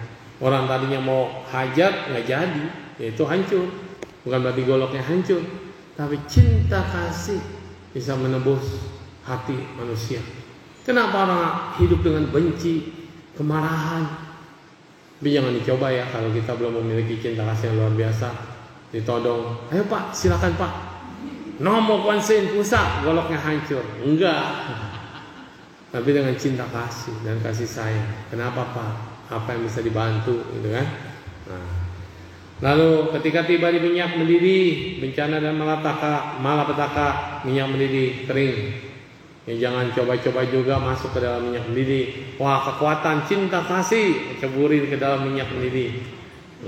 Orang tadinya mau hajat nggak jadi, yaitu hancur. Bukan berarti Goloknya hancur, tapi cinta kasih bisa menebus hati manusia. Kenapa orang hidup dengan benci, kemarahan? Tapi jangan dicoba, ya, kalau kita belum memiliki cinta kasih yang luar biasa. Ditodong, ayo Pak, silakan Pak, nomor konsen pusat, Goloknya hancur. Enggak. Tapi dengan cinta kasih dan kasih sayang. Kenapa Pak? Apa yang bisa dibantu, gitu kan? Nah, Lalu ketika tiba di minyak mendidih, bencana dan malapetaka, minyak mendidih kering. Ya, jangan coba-coba juga masuk ke dalam minyak mendidih. Wah, kekuatan cinta kasih ceburin ke dalam minyak mendidih.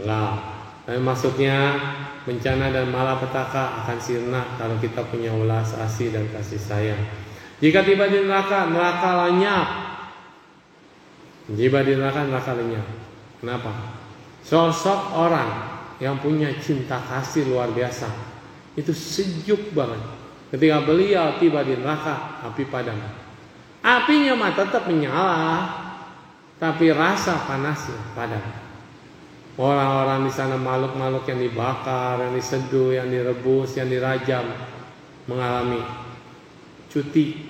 Lah, maksudnya bencana dan malapetaka akan sirna kalau kita punya ulas asih dan kasih sayang. Jika tiba di neraka, neraka lenyap. Jika di neraka, neraka lenyap. Kenapa? Sosok orang yang punya cinta kasih luar biasa itu sejuk banget. Ketika beliau tiba di neraka, api padam. Apinya mah tetap menyala, tapi rasa panasnya padam. Orang-orang di sana, makhluk-makhluk yang dibakar, yang diseduh, yang direbus, yang dirajam, mengalami cuti,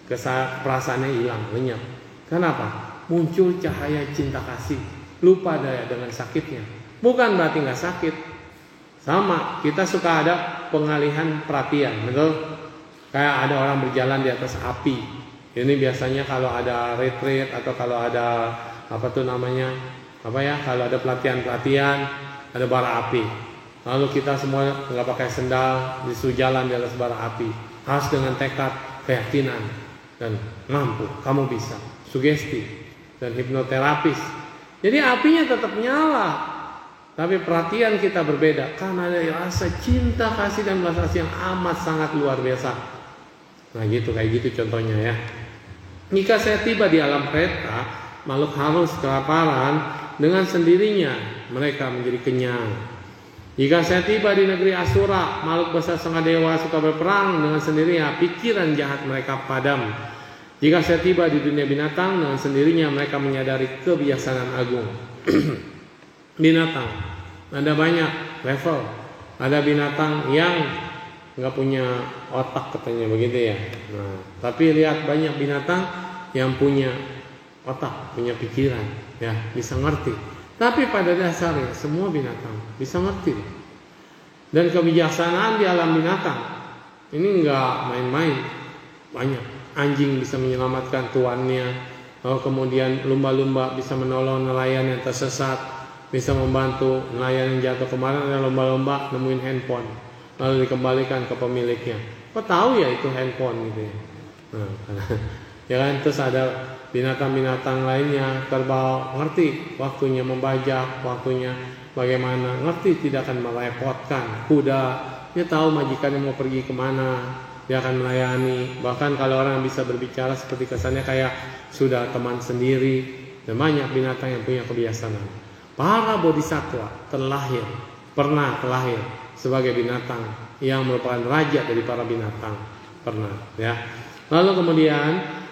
perasaannya hilang, lenyap. Kenapa? Muncul cahaya cinta kasih, lupa daya dengan sakitnya. Bukan berarti nggak sakit. Sama, kita suka ada pengalihan perhatian, betul? Kayak ada orang berjalan di atas api. Ini biasanya kalau ada retreat atau kalau ada kalau ada pelatihan, ada bara api. Lalu kita semua nggak pakai sendal, disuruh jalan di atas bara api. Harus dengan tekad, keyakinan, dan mampu, kamu bisa. Sugesti dan hipnoterapis. Jadi apinya tetap nyala, tapi perhatian kita berbeda karena ada rasa cinta kasih dan belas kasih yang amat sangat luar biasa. Nah gitu, kayak gitu contohnya ya. Jika saya tiba di alam kereta, makhluk halus kelaparan, dengan sendirinya mereka menjadi kenyang. Jika saya tiba di negeri Asura, makhluk besar setengah dewa suka berperang, dengan sendirinya pikiran jahat mereka padam. Jika saya tiba di dunia binatang, dengan sendirinya mereka menyadari kebijaksanaan agung. Binatang ada banyak level. Ada binatang yang nggak punya otak katanya begitu ya. Nah, tapi lihat banyak binatang yang punya otak, punya pikiran, ya bisa ngerti. Tapi pada dasarnya semua binatang bisa ngerti. Dan kebijaksanaan di alam binatang ini nggak main-main. Banyak. Anjing bisa menyelamatkan tuannya. Kemudian lumba-lumba bisa menolong nelayan yang tersesat, bisa membantu nelayan yang jatuh. Kemarin ada lumba-lumba nemuin handphone, lalu dikembalikan ke pemiliknya. Kok tahu ya itu handphone gitu ya? Nah, ya kan, terus ada binatang-binatang lainnya, kerbau ngerti waktunya membajak, waktunya bagaimana, ngerti tidak akan merepotkan. Kuda dia tahu majikannya mau pergi kemana, dia akan melayani. Bahkan kalau orang bisa berbicara seperti kesannya kayak sudah teman sendiri. Dan banyak binatang yang punya kebiasaan. Para bodhisatwa pernah terlahir sebagai binatang yang merupakan raja dari para binatang, pernah ya. Lalu kemudian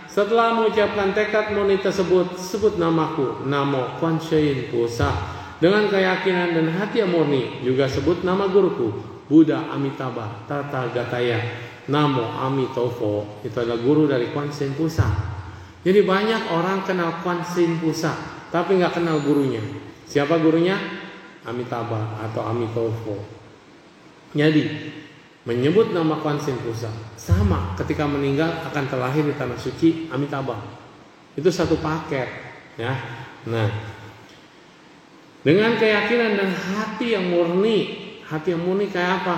setelah mengucapkan tekad murni tersebut, sebut namaku, Namo Kwan Shin Pusa, dengan keyakinan dan hati yang murni. Juga sebut nama guruku, Buddha Amitabha Tathagata. Namo Amitofo, itu adalah guru dari Kwan Shin Pusa. Jadi banyak orang kenal Kwan Shin Pusa, tapi nggak kenal gurunya. Siapa gurunya? Amitabha atau Amitofo. Jadi menyebut nama Kwan Shin Pusa sama ketika meninggal akan terlahir di tanah suci Amitabha. Itu satu paket, ya. Nah, dengan keyakinan dan hati yang murni kayak apa?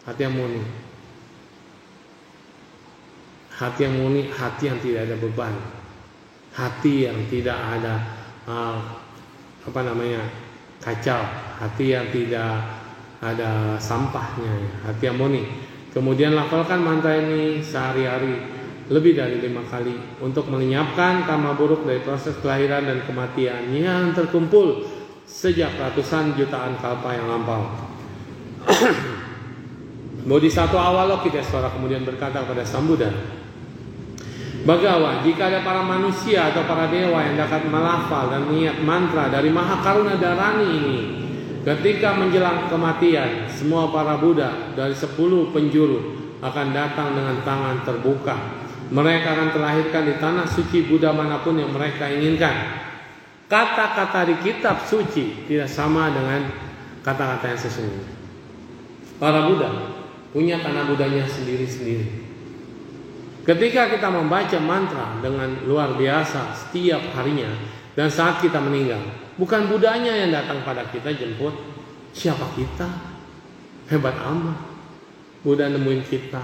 Hati yang murni, hati yang tidak ada beban, hati yang tidak ada kacau, hati yang tidak ada sampahnya, hati yang murni. Kemudian lafalkan mantra ini sehari-hari lebih dari 5 kali untuk melenyapkan karma buruk dari proses kelahiran dan kematian yang terkumpul sejak ratusan jutaan kalpa yang lampau. Bodhisattva Avalokitesvara kemudian berkata kepada Sang Buddha, Bagawa, jika ada para manusia atau para dewa yang dapat melafal dan mengingat mantra dari Maha Karuna Dharani ini, ketika menjelang kematian, semua para Buddha dari 10 penjuru akan datang dengan tangan terbuka. Mereka akan terlahirkan di tanah suci Buddha manapun yang mereka inginkan. Kata-kata di kitab suci tidak sama dengan kata-kata yang sesungguhnya. Para Buddha punya tanah Buddhanya sendiri-sendiri. Ketika kita membaca mantra dengan luar biasa setiap harinya dan saat kita meninggal, bukan Buddhanya yang datang pada kita jemput, Siapa kita? Hebat amat. Buddha nemuin kita.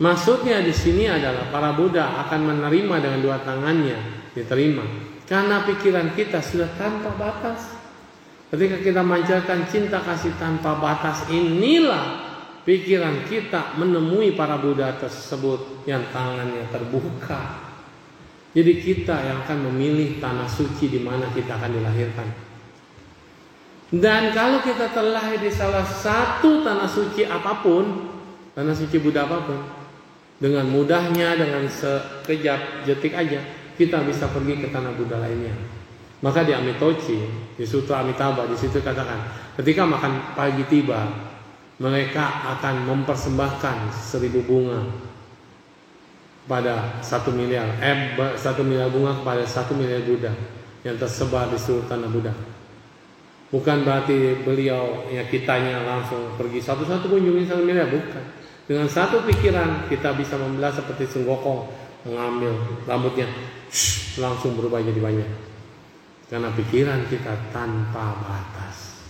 Maksudnya di sini adalah para Buddha akan menerima dengan dua tangannya, diterima. Karena pikiran kita sudah tanpa batas. Ketika kita mancarkan cinta kasih tanpa batas, inilah pikiran kita menemui para Buddha tersebut yang tangannya terbuka. Jadi kita yang akan memilih tanah suci di mana kita akan dilahirkan. Dan kalau kita terlahir di salah satu tanah suci apapun, tanah suci Buddha apapun, dengan mudahnya, dengan sekejap detik aja, kita bisa pergi ke tanah Buddha lainnya. Maka di Amitochi, di Sutra Amitabha, di situ katakan, ketika makan pagi tiba, mereka akan mempersembahkan 1000 bunga pada 1 miliar, 1 miliar bunga kepada 1 miliar Buddha yang tersebar di seluruh tanah Buddha. Bukan berarti beliau ya kitanya langsung pergi satu-satu kunjungi 1 miliar, bukan. Dengan satu pikiran kita bisa membelah seperti Sunggokong, mengambil rambutnya, langsung berubah jadi banyak. Karena pikiran kita tanpa batas.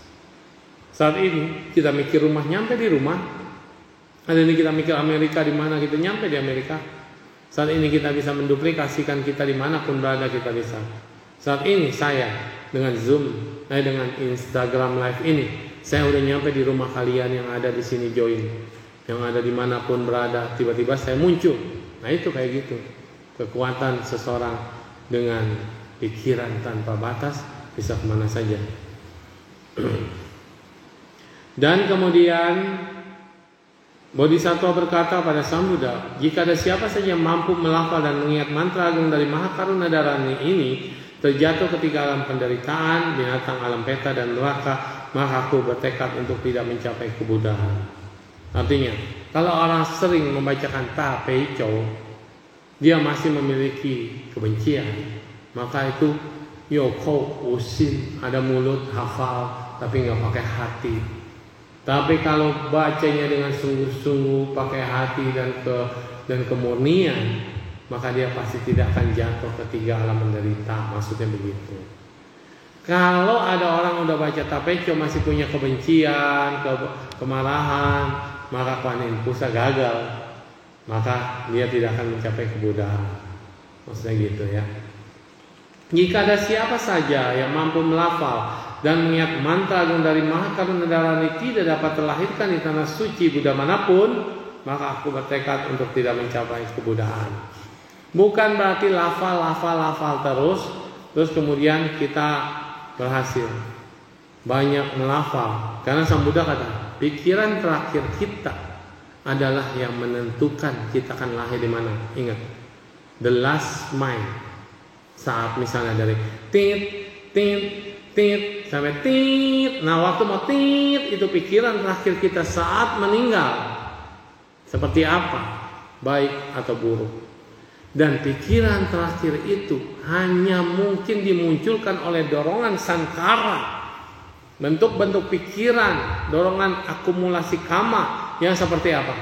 Saat ini kita mikir rumah, nyampe di rumah. Hari ini kita mikir Amerika di mana, kita nyampe di Amerika. Saat ini kita bisa menduplikasikan kita dimanapun berada, kita bisa. Saat ini saya dengan Zoom, dengan Instagram Live ini, saya udah nyampe di rumah kalian yang ada di sini join, yang ada dimanapun berada. Tiba-tiba saya muncul. Nah itu kayak gitu, kekuatan seseorang dengan pikiran tanpa batas bisa kemana saja. Dan kemudian Bodhisattva berkata pada Sang Buddha, jika ada siapa saja yang mampu melafal dan mengingat mantra agung dari Mahakaruna Dharani ini, terjatuh ketika alam penderitaan, binatang alam peta dan neraka, maka aku bertekad untuk tidak mencapai kebuddhaan. Artinya, kalau orang sering membacakan Ta Pei Chou, dia masih memiliki kebencian, maka itu Yoko Usin, ada mulut hafal tapi nggak pakai hati. Tapi kalau bacanya dengan sungguh-sungguh, pakai hati dan kemurnian, maka dia pasti tidak akan jatuh ke 3 alam menderita. Maksudnya begitu. Kalau ada orang udah baca Tapecho masih punya kebencian, kemarahan, maka Kuan Yin Pusa gagal. Maka dia tidak akan mencapai kebuddhaan. Maksudnya gitu ya. Jika ada siapa saja yang mampu melafal dan mengingat mantra agung dari Mahakaruna Dharani tidak dapat terlahirkan di tanah suci Buddha manapun, maka aku bertekad untuk tidak mencapai kebuddhaan. Bukan berarti lafal terus kemudian kita berhasil banyak melafal. Karena Sang Buddha kata, pikiran terakhir kita adalah yang menentukan kita akan lahir di mana. Ingat, the last mind. Saat misalnya dari tit sampai tit. Nah waktu mau tit itu pikiran terakhir kita saat meninggal. Seperti apa? Baik atau buruk. Dan pikiran terakhir itu hanya mungkin dimunculkan oleh dorongan sankara. Bentuk-bentuk pikiran, dorongan akumulasi kama yang seperti apa?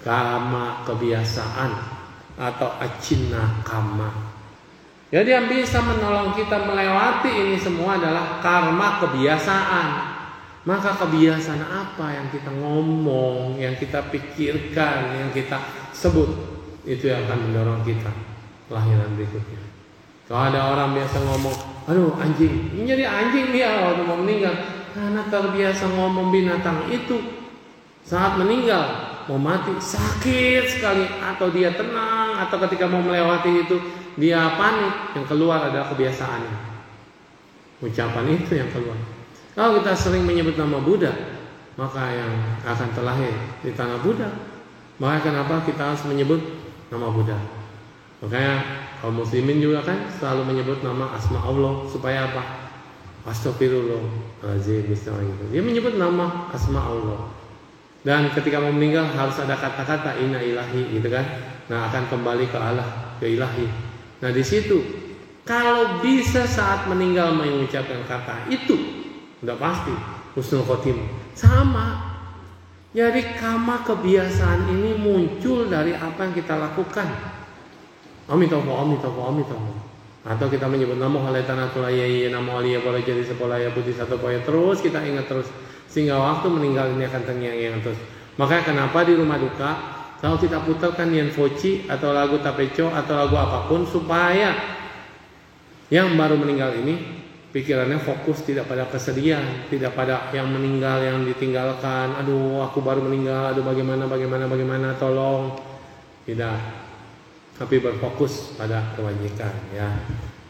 Kama kebiasaan atau acina kama. Jadi yang bisa menolong kita melewati ini semua adalah karma kebiasaan. Maka kebiasaan apa yang kita ngomong, yang kita pikirkan, yang kita sebut, itu yang akan mendorong kita kelahiran berikutnya. Kalau ada orang biasa ngomong, aduh anjing, ini jadi anjing dia waktu mau meninggal. Karena terbiasa ngomong binatang itu saat meninggal, mau mati sakit sekali, atau dia tenang, atau ketika mau melewati itu dia panik, yang keluar adalah kebiasaannya. Ucapan itu yang keluar. Kalau kita sering menyebut nama Buddha, maka yang akan terlahir di tanah Buddha. Maka kenapa kita harus menyebut nama Buddha? Makanya kaum muslimin juga kan selalu menyebut nama asma Allah. Supaya apa? Astagfirullahaladzim, misalnya gitu. Dia menyebut nama asma Allah. Dan ketika mau meninggal harus ada kata-kata inna ilahi gitu kan. Nah akan kembali ke Allah, ke ilahi. Nah di situ kalau bisa saat meninggal mengucapkan kata itu, udah pasti husnul khotimah. Sama. Jadi kama kebiasaan ini muncul dari apa yang kita lakukan. Amitofo. Atau kita menyebut namo haletana tulaya namo alia para jadi sepolaya putih satu poya, terus kita ingat terus sehingga waktu meninggal ini akan terngiang-ngiang terus. Makanya kenapa di rumah duka kalau kita putarkan Nyan Foci atau lagu Tapeco atau lagu apapun supaya yang baru meninggal ini pikirannya fokus tidak pada kesedihan, tidak pada yang meninggal yang ditinggalkan, aduh aku baru meninggal, aduh bagaimana tolong, tidak, tapi berfokus pada kebajikan ya.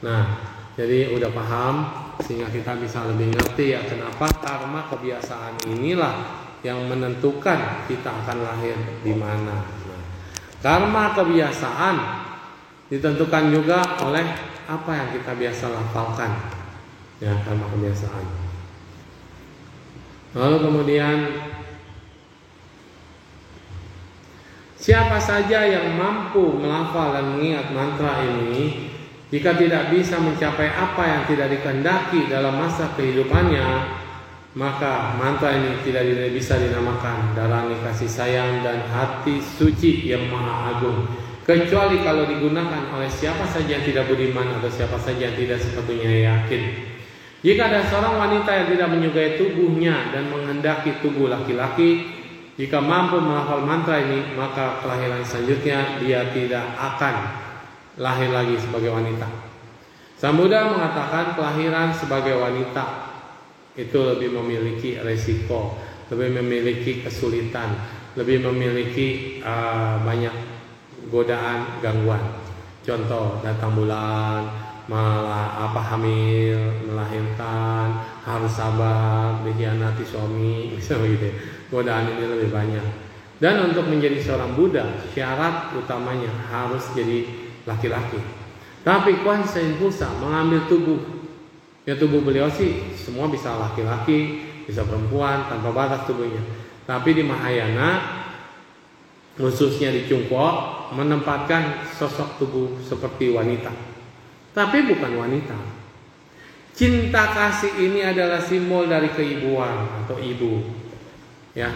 Nah, jadi udah paham sehingga kita bisa lebih ngerti ya kenapa karma kebiasaan inilah yang menentukan kita akan lahir di mana. Nah, karma kebiasaan ditentukan juga oleh apa yang kita biasa lafalkan. Ya, karma kebiasaan. Lalu kemudian siapa saja yang mampu melafal dan mengingat mantra ini, jika tidak bisa mencapai apa yang tidak dikehendaki dalam masa kehidupannya, maka mantra ini tidak bisa dinamakan Dharani kasih sayang dan hati suci yang maha agung, kecuali kalau digunakan oleh siapa saja yang tidak budiman atau siapa saja yang tidak sepatutnya yakin. Jika ada seorang wanita yang tidak menyukai tubuhnya dan menghendaki tubuh laki-laki, jika mampu melafal mantra ini, maka kelahiran selanjutnya dia tidak akan lahir lagi sebagai wanita. Sang Buddha mengatakan kelahiran sebagai wanita itu lebih memiliki resiko, lebih memiliki kesulitan, lebih memiliki banyak godaan, gangguan. Contoh, datang bulan, malah hamil, melahirkan, harus sabar, dikhianati suami, misalnya gitu. Godaan ini lebih banyak. Dan untuk menjadi seorang Buddha, syarat utamanya harus jadi laki-laki. Tapi Kuan Yin Pusa mengambil tubuh. Ya, tubuh beliau sih semua bisa laki-laki, bisa perempuan, tanpa batas tubuhnya. Tapi di Mahayana, khususnya di Cungpo, menempatkan sosok tubuh seperti wanita. Tapi bukan wanita. Cinta kasih ini adalah simbol dari keibuan atau ibu. Ya,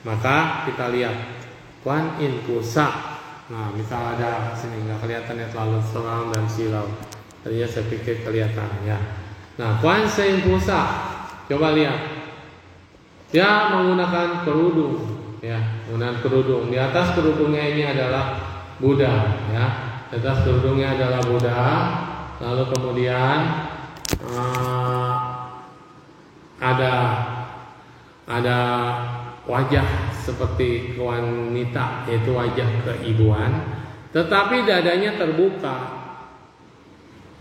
maka kita lihat Kuan Yin Pusa. Nah, misal ada sini nggak kelihatan ya, terlalu terang dan silau. Tadinya saya pikir kelihatan ya. Nah, Kuan Yin Pusa, coba lihat. Dia menggunakan kerudung, ya, menggunakan kerudung. Di atas kerudungnya ini adalah Buddha, ya. Di atas kerudungnya adalah Buddha. Lalu kemudian ada wajah seperti wanita, yaitu wajah keibuan, tetapi dadanya terbuka.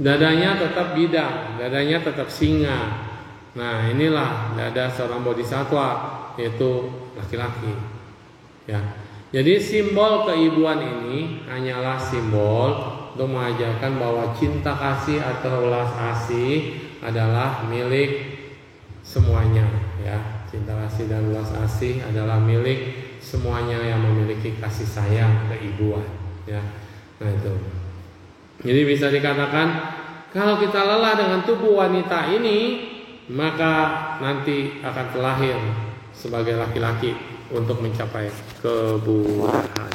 Dadanya tetap bidang, dadanya tetap singa. Nah, inilah dada seorang bodhisattva, yaitu laki-laki. Ya. Jadi simbol keibuan ini hanyalah simbol untuk mengajarkan bahwa cinta kasih atau ulas asih adalah milik semuanya, ya. Cinta kasih dan ulas asih adalah milik semuanya yang memiliki kasih sayang keibuan, ya. Nah, itu. Jadi bisa dikatakan kalau kita lelah dengan tubuh wanita ini, maka nanti akan terlahir sebagai laki-laki untuk mencapai kebudahan.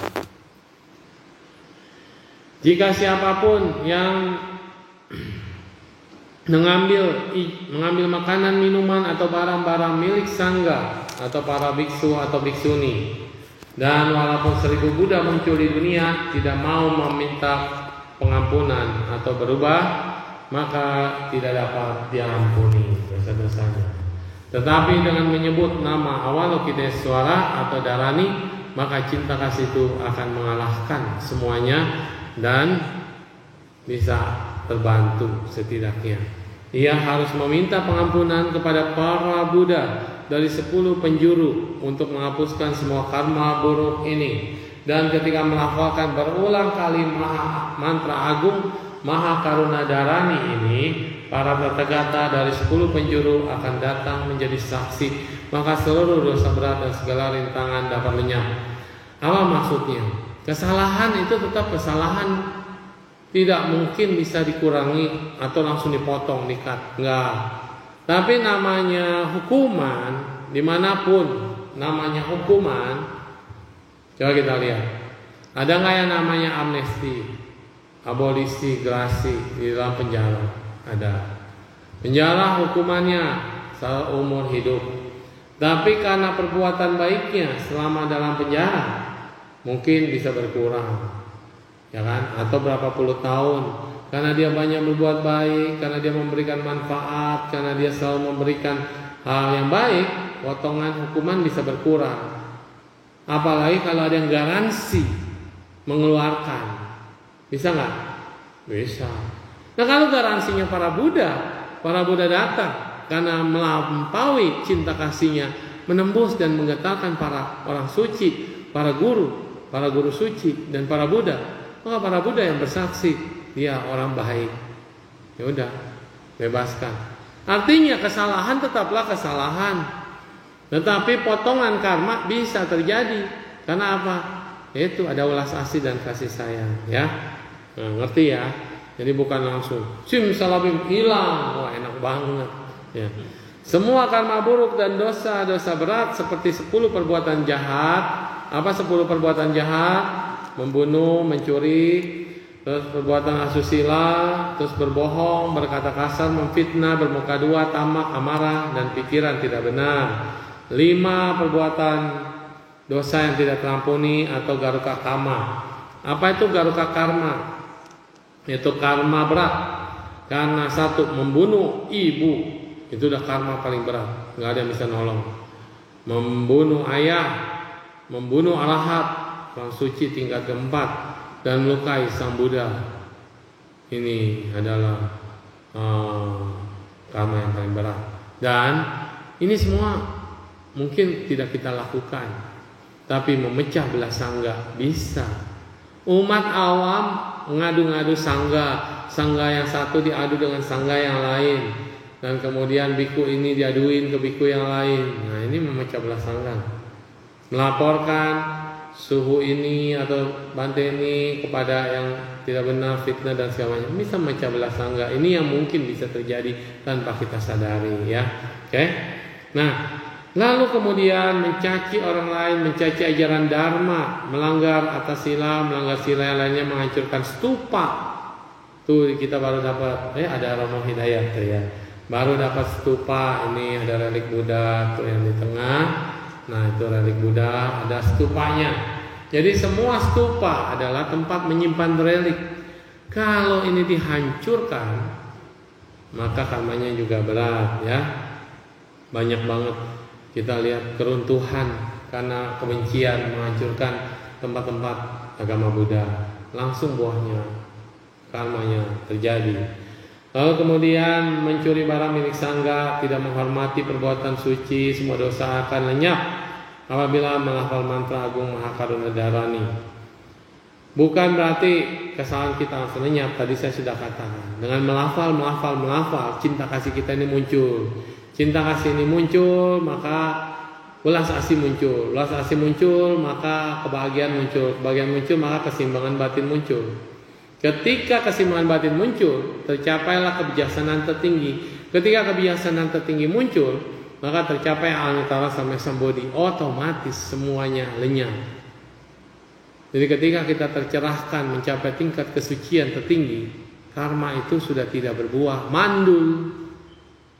Jika siapapun yang mengambil makanan, minuman atau barang-barang milik sangga atau para biksu atau biksuni, dan walaupun 1000 Buddha muncul di dunia tidak mau meminta pengampunan atau berubah, maka tidak dapat diampuni dosa-dosanya. Tetapi dengan menyebut nama Avalokitesvara atau Dharani, maka cinta kasih itu akan mengalahkan semuanya dan bisa terbantu setidaknya. Ia harus meminta pengampunan kepada para Buddha dari 10 penjuru untuk menghapuskan semua karma buruk ini. Dan ketika melafalkan berulang kali mantra agung Maha Karuna Dharani ini, para Tathagata dari 10 penjuru akan datang menjadi saksi, maka seluruh dosa berat dan segala rintangan dapat lenyap. Apa maksudnya? Kesalahan itu tetap kesalahan, tidak mungkin bisa dikurangi atau langsung dipotong, dikat, enggak. Tapi namanya hukuman, dimanapun namanya hukuman. Coba kita lihat, ada nggak yang namanya amnesti? abolisi gerasi di dalam penjara. Ada penjara hukumannya seumur hidup. Tapi karena perbuatan baiknya selama dalam penjara mungkin bisa berkurang, ya kan? Atau berapa puluh tahun karena dia banyak berbuat baik, karena dia memberikan manfaat, karena dia selalu memberikan hal yang baik, potongan hukuman bisa berkurang. Apalagi kalau ada yang garansi mengeluarkan, bisa nggak? Bisa. Nah kalau garansinya para Buddha datang karena melampaui cinta kasihnya, menembus dan menggetarkan para orang suci, para guru suci dan para Buddha, maka para Buddha yang bersaksi dia orang baik. Ya udah, bebaskan. Artinya kesalahan tetaplah kesalahan, tetapi potongan karma bisa terjadi. Karena apa? Yaitu ada welas asih dan kasih sayang, ya. Nah, ngerti ya? Jadi bukan langsung simsalabim hilang, wah enak banget. Ya. Semua karma buruk dan dosa-dosa berat seperti 10 perbuatan jahat. Apa 10 perbuatan jahat? Membunuh, mencuri, terus perbuatan asusila, terus berbohong, berkata kasar, memfitnah, bermuka dua, tamak, amarah, dan pikiran tidak benar. 5 perbuatan dosa yang tidak terampuni atau garuka karma. Apa itu garuka karma? Itu karma berat. Karena 1 membunuh ibu, itu udah karma paling berat, nggak ada yang bisa nolong. Membunuh ayah, membunuh arahat, orang suci tingkat keempat, dan melukai sang Buddha. Ini adalah karma yang paling berat. Dan ini semua mungkin tidak kita lakukan, tapi memecah belah sangga bisa. Umat awam ngadu-ngadu sangga yang satu diadu dengan sangga yang lain, dan kemudian biku ini diaduin ke biku yang lain. Nah ini memecah belah sangga, melaporkan suhu ini atau bante ini kepada yang tidak benar, fitnah dan segala macam, bisa memecah belah sangga. Ini yang mungkin bisa terjadi tanpa kita sadari, ya. Oke. Nah, lalu kemudian mencaci orang lain, mencaci ajaran dharma, melanggar atas sila, melanggar sila yang lainnya, menghancurkan stupa. Tuh kita baru dapat, ada Romo Hidayat tuh ya. Baru dapat stupa, ini ada relik Buddha tuh yang di tengah. Nah itu relik Buddha, ada stupanya. Jadi semua stupa adalah tempat menyimpan relik. Kalau ini dihancurkan, maka karmanya juga berat, ya. Banyak banget kita lihat keruntuhan karena kebencian, menghancurkan tempat-tempat agama Buddha. Langsung buahnya, karmanya terjadi. Lalu kemudian mencuri barang milik sangga, tidak menghormati perbuatan suci, semua dosa akan lenyap apabila menghafal mantra agung Mahakaruna Dharani. Bukan berarti kesalahan kita langsung lenyap. Tadi saya sudah katakan, dengan melafal, cinta kasih kita ini muncul. Cinta kasih ini muncul, maka welas asih muncul. Welas asih muncul, maka kebahagiaan muncul. Kebahagiaan muncul, maka keseimbangan batin muncul. Ketika keseimbangan batin muncul, tercapailah kebijaksanaan tertinggi. Ketika kebijaksanaan tertinggi muncul, maka tercapai Anuttara Samaya Sambodhi. Otomatis semuanya lenyap. Jadi ketika kita tercerahkan mencapai tingkat kesucian tertinggi, karma itu sudah tidak berbuah, mandul.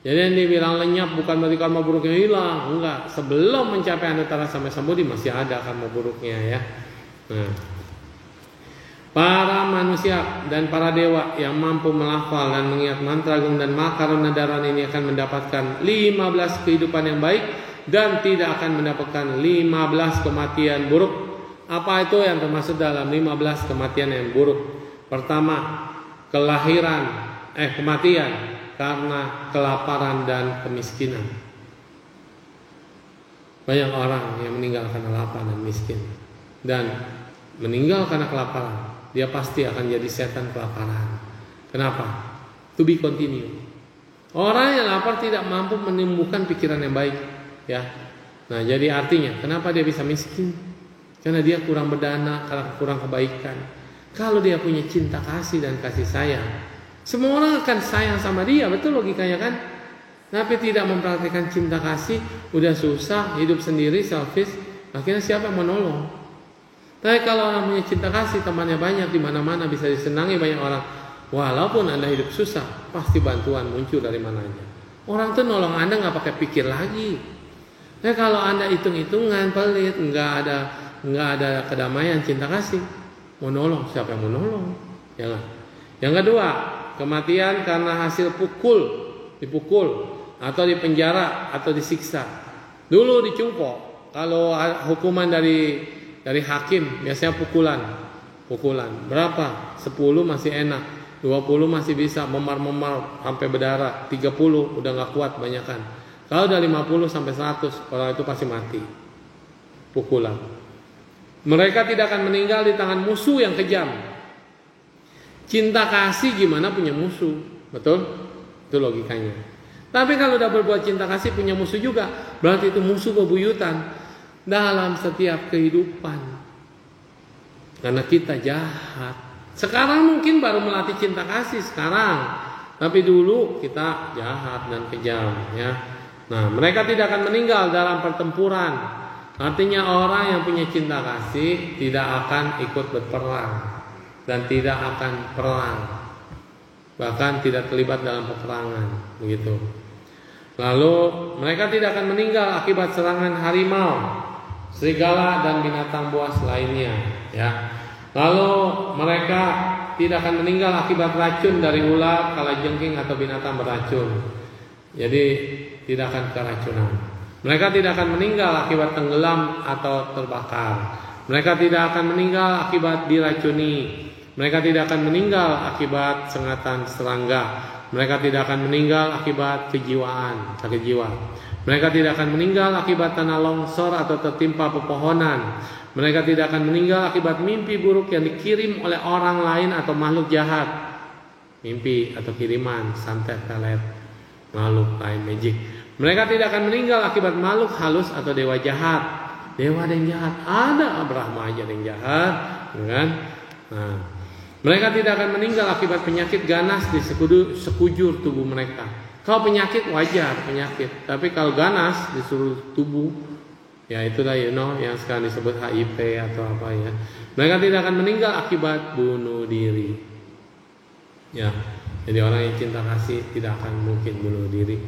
Jadi yang dibilang lenyap bukan berarti karma buruknya hilang, enggak. Sebelum mencapai Anuttara Samaya Sambodhi masih ada karma buruknya, ya. Nah, para manusia dan para dewa yang mampu melafal dan mengingat mantra agung dan Mahakaruna Dharani ini akan mendapatkan 15 kehidupan yang baik dan tidak akan mendapatkan 15 kematian buruk. Apa itu yang termasuk dalam 15 kematian yang buruk? Pertama, kematian karena kelaparan dan kemiskinan. Banyak orang yang meninggal karena lapar dan miskin, dan meninggal karena kelaparan. Dia pasti akan jadi setan kelaparan. Kenapa? To be continue. Orang yang lapar tidak mampu menumbuhkan pikiran yang baik, ya. Nah, jadi artinya kenapa dia bisa miskin? Karena dia kurang berdana, karena kurang kebaikan. Kalau dia punya cinta kasih dan kasih sayang, semua orang akan sayang sama dia, betul logikanya kan? Tapi tidak mempraktikkan cinta kasih, udah susah, hidup sendiri, selfish, akhirnya siapa yang menolong? Tapi kalau orang punya cinta kasih, temannya banyak, di mana-mana bisa disenangi banyak orang. Walaupun Anda hidup susah, pasti bantuan muncul dari mananya. Orang tuh nolong Anda nggak pakai pikir lagi. Nah kalau Anda hitung-hitungan pelit, nggak ada kedamaian cinta kasih, mau nolong siapa yang mau nolong? Jangan. Yang kedua, kematian karena hasil dipukul atau dipenjara atau disiksa. Dulu dicungkok. Kalau hukuman dari hakim biasanya pukulan. Berapa? 10 masih enak, 20 masih bisa memar-memar sampai berdarah, 30 udah nggak kuat banyakan. Kalau udah 50 sampai 100 orang itu pasti mati. Pukulan. Mereka tidak akan meninggal di tangan musuh yang kejam. Cinta kasih gimana punya musuh? Betul? Itu logikanya. Tapi kalau udah berbuat cinta kasih punya musuh juga, berarti itu musuh bebuyutan dalam setiap kehidupan. Karena kita jahat. Sekarang mungkin baru melatih cinta kasih sekarang, tapi dulu kita jahat dan kejam, ya. Nah, mereka tidak akan meninggal dalam pertempuran. Artinya orang yang punya cinta kasih tidak akan ikut berperang dan tidak akan perang, bahkan tidak terlibat dalam peperangan, begitu. Lalu mereka tidak akan meninggal akibat serangan harimau, serigala dan binatang buas lainnya, ya. Lalu mereka tidak akan meninggal akibat racun dari ular, kalajengking atau binatang beracun. Jadi tidak akan keracunan. Mereka tidak akan meninggal akibat tenggelam atau terbakar. Mereka tidak akan meninggal akibat diracuni. Mereka tidak akan meninggal akibat sengatan serangga. Mereka tidak akan meninggal akibat sakit jiwa. Mereka tidak akan meninggal akibat tanah longsor atau tertimpa pepohonan. Mereka tidak akan meninggal akibat mimpi buruk yang dikirim oleh orang lain atau makhluk jahat. Mimpi atau kiriman, santet, pelet, makhluk lain, magic. Mereka tidak akan meninggal akibat makhluk halus atau dewa jahat. Dewa yang jahat ada, Brahma aja yang jahat, kan? Nah, mereka tidak akan meninggal akibat penyakit ganas di sekujur tubuh mereka. Kalau penyakit wajar penyakit, tapi kalau ganas di seluruh tubuh, ya itulah yang sekarang disebut HIV atau apa ya. Mereka tidak akan meninggal akibat bunuh diri. Ya, jadi orang yang cinta kasih tidak akan mungkin bunuh diri,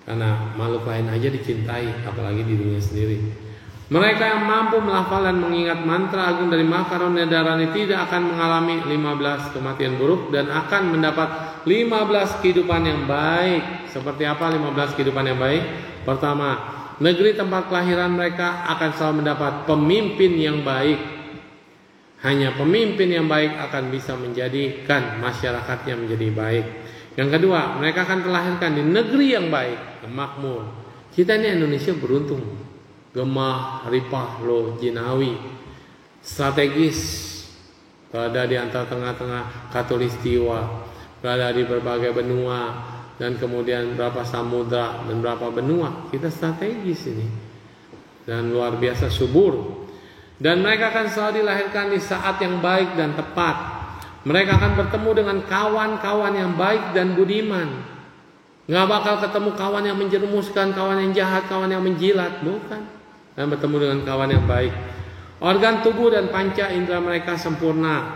karena makhluk lain aja dicintai, apalagi dirinya sendiri. Mereka yang mampu melafal dan mengingat mantra agung dari Mahakarunia Dharani tidak akan mengalami 15 kematian buruk dan akan mendapat 15 kehidupan yang baik. Seperti apa 15 kehidupan yang baik? Pertama, negeri tempat kelahiran mereka akan selalu mendapat pemimpin yang baik. Hanya pemimpin yang baik akan bisa menjadikan masyarakatnya menjadi baik. Yang kedua, mereka akan terlahirkan di negeri yang baik, yang makmur. Kita ini Indonesia beruntung. Gemah, Ripah, Loh, Jinawi, strategis, berada di antara tengah-tengah Khatulistiwa, berada di berbagai benua, dan kemudian berapa samudra dan berapa benua. Kita strategis ini, dan luar biasa subur. Dan mereka akan selalu dilahirkan di saat yang baik dan tepat. Mereka akan bertemu dengan kawan-kawan yang baik dan budiman. Nggak bakal ketemu kawan yang menjerumuskan, kawan yang jahat, kawan yang menjilat, bukan. Dan bertemu dengan kawan yang baik. Organ tubuh dan panca indera mereka sempurna.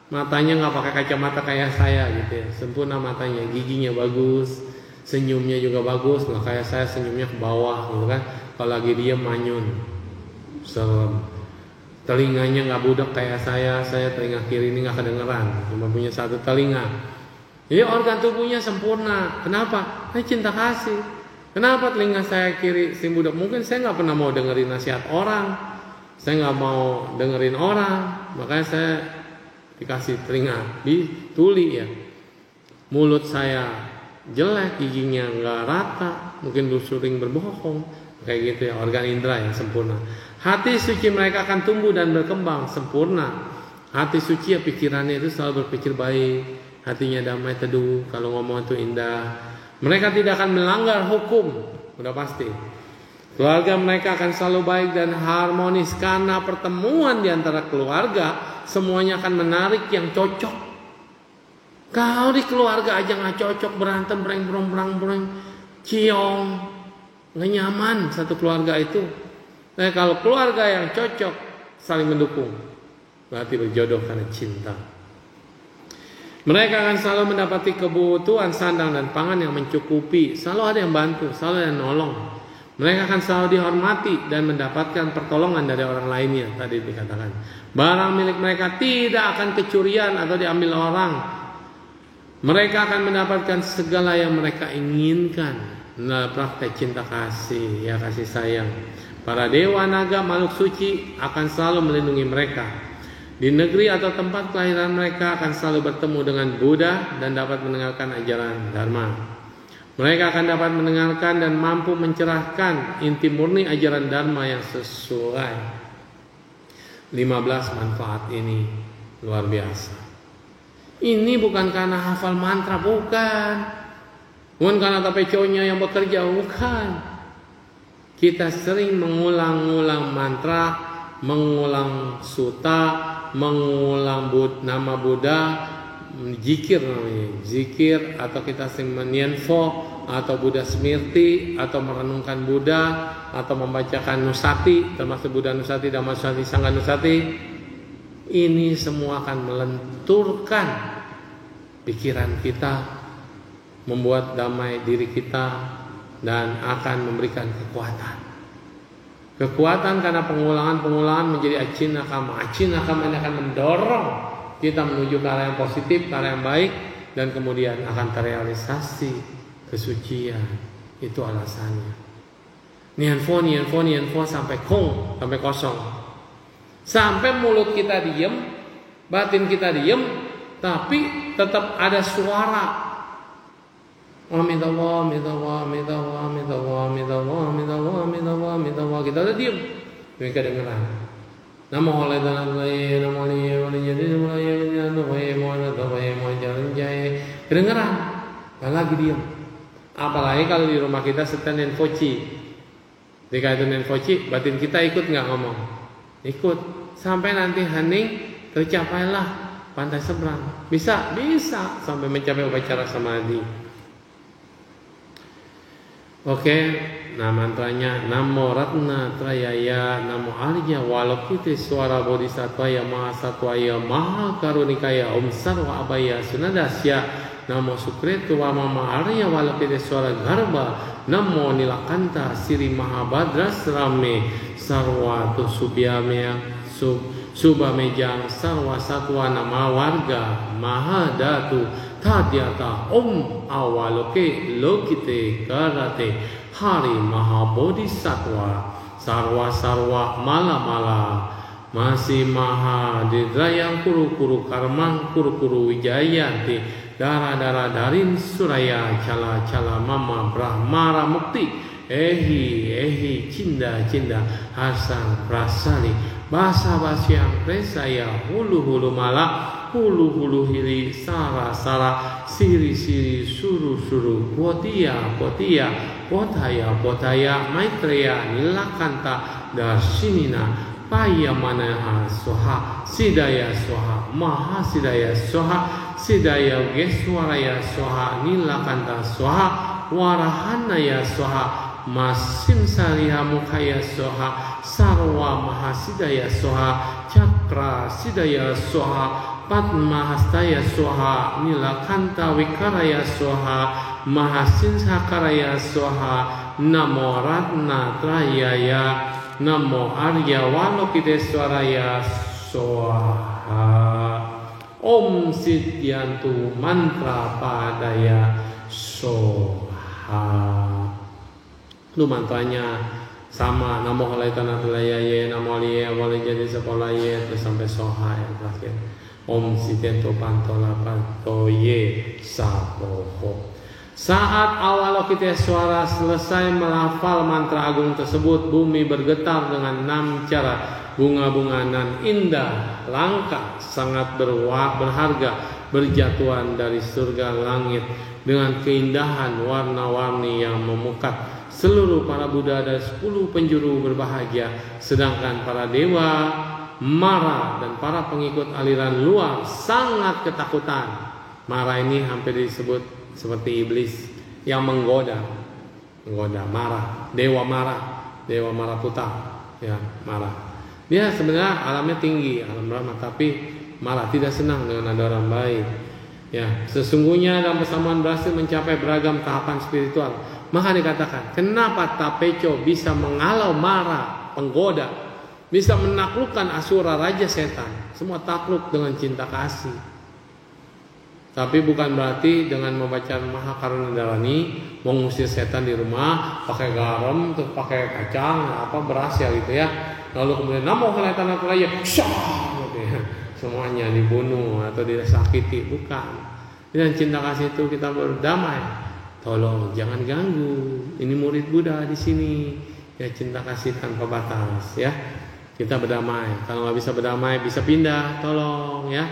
Matanya nggak pakai kacamata kayak saya gitu ya, sempurna matanya, giginya bagus, senyumnya juga bagus, nggak kayak saya senyumnya ke bawah gitu kan. Kalau lagi diem manyun, serem. Telinganya nggak budak kayak saya telinga kiri ini nggak kedengeran, cuma punya satu telinga. Jadi organ tubuhnya sempurna. Kenapa? Saya cinta kasih. Kenapa telinga saya kiri sing budak? Mungkin saya nggak pernah mau dengerin nasihat orang, saya nggak mau dengerin orang, makanya saya dikasih telinga dituli ya. Mulut saya jelek, giginya nggak rata, mungkin sering berbohong, kayak gitu ya. Organ indera yang sempurna. Hati suci mereka akan tumbuh dan berkembang sempurna. Hati suci ya pikirannya itu selalu berpikir baik, hatinya damai teduh, kalau ngomong itu indah. Mereka tidak akan melanggar hukum, udah pasti. Keluarga mereka akan selalu baik dan harmonis karena pertemuan di antara keluarga semuanya akan menarik yang cocok. Kalau di keluarga aja nggak cocok, berantem, breng, ciong, nggak nyaman satu keluarga itu. Nah kalau keluarga yang cocok, saling mendukung. Berarti berjodoh karena cinta. Mereka akan selalu mendapati kebutuhan sandang dan pangan yang mencukupi. Selalu ada yang bantu, selalu ada yang nolong. Mereka akan selalu dihormati dan mendapatkan pertolongan dari orang lainnya. Tadi dikatakan, barang milik mereka tidak akan kecurian atau diambil orang. Mereka akan mendapatkan segala yang mereka inginkan. Nah, praktek cinta kasih, ya kasih sayang. Para dewa, naga, makhluk suci akan selalu melindungi mereka. Di negeri atau tempat kelahiran mereka akan selalu bertemu dengan Buddha dan dapat mendengarkan ajaran Dharma. Mereka akan dapat mendengarkan dan mampu mencerahkan inti murni ajaran Dharma yang sesuai. 15 manfaat ini luar biasa. Ini bukan karena hafal mantra, bukan. Bukan karena tapeconya yang bekerja, bukan. Kita sering mengulang-ulang mantra, mengulang suta, mengulang nama Buddha, zikir namanya, zikir, atau kita sering menianfo atau Buddha Smriti, atau merenungkan Buddha, atau membacakan Nusati, termasuk Buddha Nusati, Dhamma Nusati, Sangha Nusati. Ini semua akan melenturkan pikiran kita, membuat damai diri kita, dan akan memberikan kekuatan. Kekuatan karena pengulangan menjadi achinakama. Achinakama ini akan mendorong kita menuju ke arah yang positif, ke arah yang baik, dan kemudian akan terrealisasi kesucian. Itu alasannya. Nianfo sampai sampai kosong. Sampai mulut kita diem, batin kita diem, tapi tetap ada suara. Amitawah, kita udah diem, mereka dengeran. Namo oleh tanah lay, namo oleh jadi mulai kedengeran, dan lagi diem. Apalagi kalau di rumah kita setel nenfoci, ketika itu nenfoci, batin kita ikut nggak ngomong? Ikut, sampai nanti hening, tercapailah pantai seberang. Bisa sampai mencapai upacara samadhi. Oke, nah mantranya Namo Ratna Trayaya, Namo Arya Walokite Suara Bodhisattvaya Mahasattvaya Maha Karunikaya Om Sarwa Abaya Sunadasya, Namo Sukretu Mama Arya Walokite Suara Garba, Namo Nilakanta Siri Mahabadra Srame Sarwa Subhyamya Subhamejang Sarwa Satwa Nama Warga Mahadatu Tadyata Om Awaloke Lokite Karate Hari Mahabodhisatwa Sarwa Mala Masih Maha Didrayang Kuru Karmang Kuru Wijayanti Dara Darin Suraya Cala Mama Brahmara Mukti Ehi Cinda Hasan Prasani Basa Basyang Resaya Hulu Mala Hulu hili sara siri suru potia potaya maitreya nilakanta darsinina payamanaha soha sidaya soha maha sidaya soha sidaya geswaraya soha nilakanta soha warahanaya soha masimsariha mukaya soha sarwa mahasidaya soha cakra sidaya soha Padma Hastaya Soha Nilakanta Wikaraya Soha Mahasinsa Karaya Soha Namo Ratna Trayaya Namo Arya Walokiteswaraya Soha Om Sidyantu Mantra Padaya Soha. Itu mantranya sama, Namo Halai Tanah Tulayaye, Namo Liye Wali Jadi Sepolaye, terus sampai Soha yang terakhir. Om Sidento Pantola Pantoye Sapoho. Saat Awalokiteswara selesai melafal mantra agung tersebut, bumi bergetar dengan 6 cara. Bunga-bunga nan indah, langka, sangat berharga, berjatuhan dari surga langit dengan keindahan warna-warni yang memukat. Seluruh para Buddha dan 10 penjuru berbahagia, sedangkan para dewa, Mara dan para pengikut aliran luar sangat ketakutan. Mara ini hampir disebut seperti iblis yang menggoda Mara, dewa Mara Puta, ya Mara. Dia sebenarnya alamnya tinggi, alam Brahma, tapi malah tidak senang dengan ada orang baik. Ya, sesungguhnya dalam persamaan berhasil mencapai beragam tahapan spiritual. Maka dikatakan, kenapa Tapeco bisa mengalau Mara, penggoda, bisa menaklukkan Asura, raja setan, semua takluk dengan cinta kasih. Tapi bukan berarti dengan membaca Mahakaruna Dharani mengusir setan di rumah pakai garam, terus pakai kacang, beras ya gitu ya. Lalu kemudian namo halatan aturaya, gitu ya. Semuanya dibunuh atau disakiti, bukan. Dengan cinta kasih itu kita berdamai. Tolong jangan ganggu. Ini murid Buddha di sini. Ya, cinta kasih tanpa batas ya. Kita berdamai. Kalau nggak bisa berdamai, bisa pindah, tolong ya.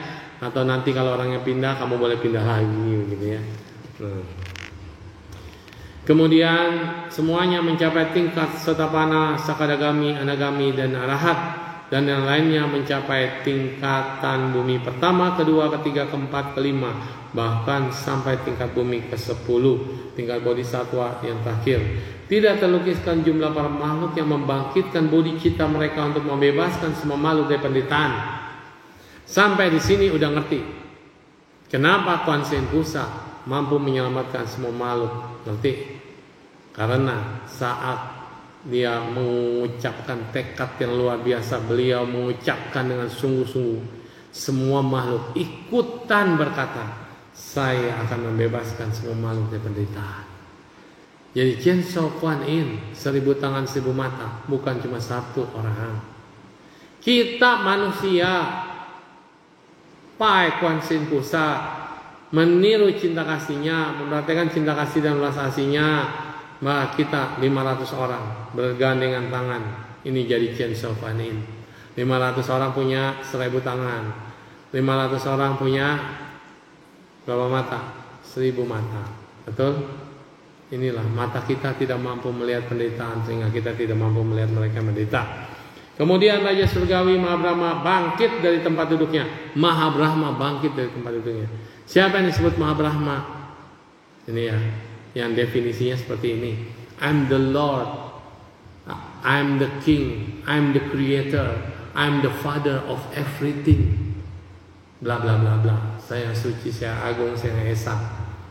Atau nanti kalau orangnya pindah, kamu boleh pindah lagi gitu ya. Kemudian semuanya mencapai tingkat Sotapana, Sakadagami, Anagami, dan Arahat. Dan yang lainnya mencapai tingkatan bumi pertama, kedua, ketiga, keempat, kelima, bahkan sampai tingkat bumi ke-10, tingkat bodhisattva yang terakhir. Tidak terlukiskan jumlah para makhluk yang membangkitkan bodhicitta mereka untuk membebaskan semua makhluk dari penderitaan. Sampai di sini udah ngerti kenapa Kuan Yin Pusat mampu menyelamatkan semua makhluk. Ngerti? Karena saat dia mengucapkan tekad yang luar biasa, beliau mengucapkan dengan sungguh-sungguh, semua makhluk ikutan berkata, saya akan membebaskan semua makhluk dari penderitaan. Jadi Cien So Kuan Yin, 1000 tangan 1000 mata, bukan cuma satu orang. Kita manusia, Pai Kuan Yin Pusat, meniru cinta kasihnya, memperhatikan cinta kasih dan belas asihnya. Maka kita 500 orang bergandengan tangan. Ini jadi Cien So Kuan Yin. 500 orang punya 1000 tangan. 500 orang punya berapa mata? 1000 mata. Betul? Inilah mata kita tidak mampu melihat penderitaan, sehingga kita tidak mampu melihat mereka menderita. Kemudian Raja Surgawi Mahabrahma bangkit dari tempat duduknya. Mahabrahma bangkit dari tempat duduknya. Siapa yang disebut Mahabrahma? Ini ya, yang definisinya seperti ini. I'm the Lord, I'm the King, I'm the Creator, I'm the Father of everything. Bla bla bla bla. Saya suci, saya agung, saya esa.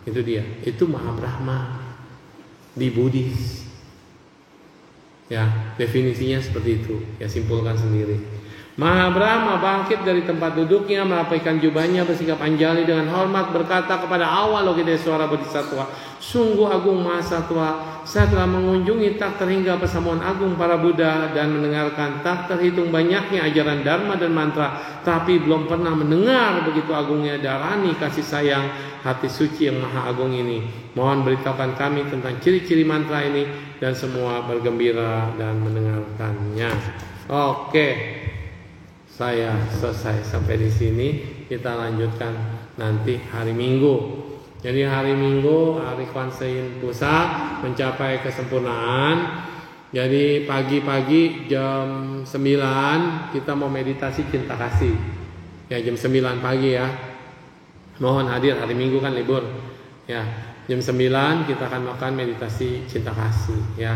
Itu dia. Itu Mahabrahma di Buddhis. Ya, definisinya seperti itu. Ya, simpulkan sendiri. Mahabrahma bangkit dari tempat duduknya, merapaikan jubahnya, bersikap anjali dengan hormat, berkata kepada Avalokitesvara Bodhisattva, sungguh agung Mahasatwa, saya telah mengunjungi tak terhingga persamuan agung para Buddha dan mendengarkan tak terhitung banyaknya ajaran Dharma dan mantra, tapi belum pernah mendengar begitu agungnya darani kasih sayang hati suci yang maha agung ini. Mohon beritahukan kami tentang ciri-ciri mantra ini, dan semua bergembira dan mendengarkannya. Oke. Saya selesai sampai di sini. Kita lanjutkan nanti hari Minggu. Jadi hari Minggu, hari Kuan Yin Pusat mencapai kesempurnaan. Jadi pagi-pagi jam 9 kita mau meditasi cinta kasih. Ya, jam 9 pagi ya. Mohon hadir, hari Minggu kan libur. Ya, jam 9 kita akan melakukan meditasi cinta kasih ya.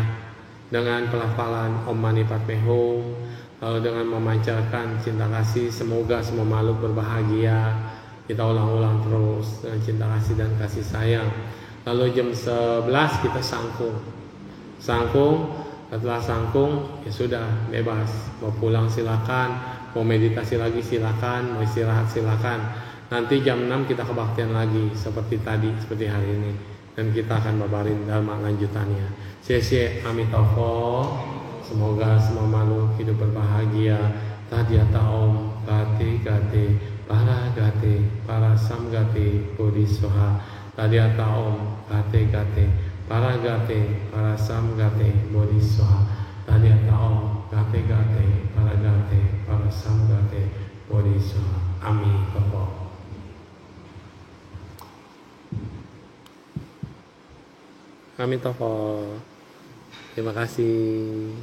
Dengan pelafalan Om Mani Padme Hum. Lalu dengan memancarkan cinta kasih, semoga semua makhluk berbahagia. Kita ulang-ulang terus dengan cinta kasih dan kasih sayang. Lalu jam 11 kita sangkung. Setelah sangkung ya sudah bebas. Mau pulang silakan, mau meditasi lagi silakan, mau istirahat silakan. Nanti jam 6 kita kebaktian lagi seperti tadi, seperti hari ini. Dan kita akan babarin dharma lanjutannya. Xie Amitabha. Semoga semua makhluk hidup berbahagia. Tadhyata Om Gate Gate Para Gate Para Samgate Bodhisoha. Tadhyata Om Gate Gate Para Gate Para Samgate Bodhisoha. Tadhyata Om Gate Gate Para Gate Para Samgate Bodhisoha. Amitabha. Amitabha. Terima kasih.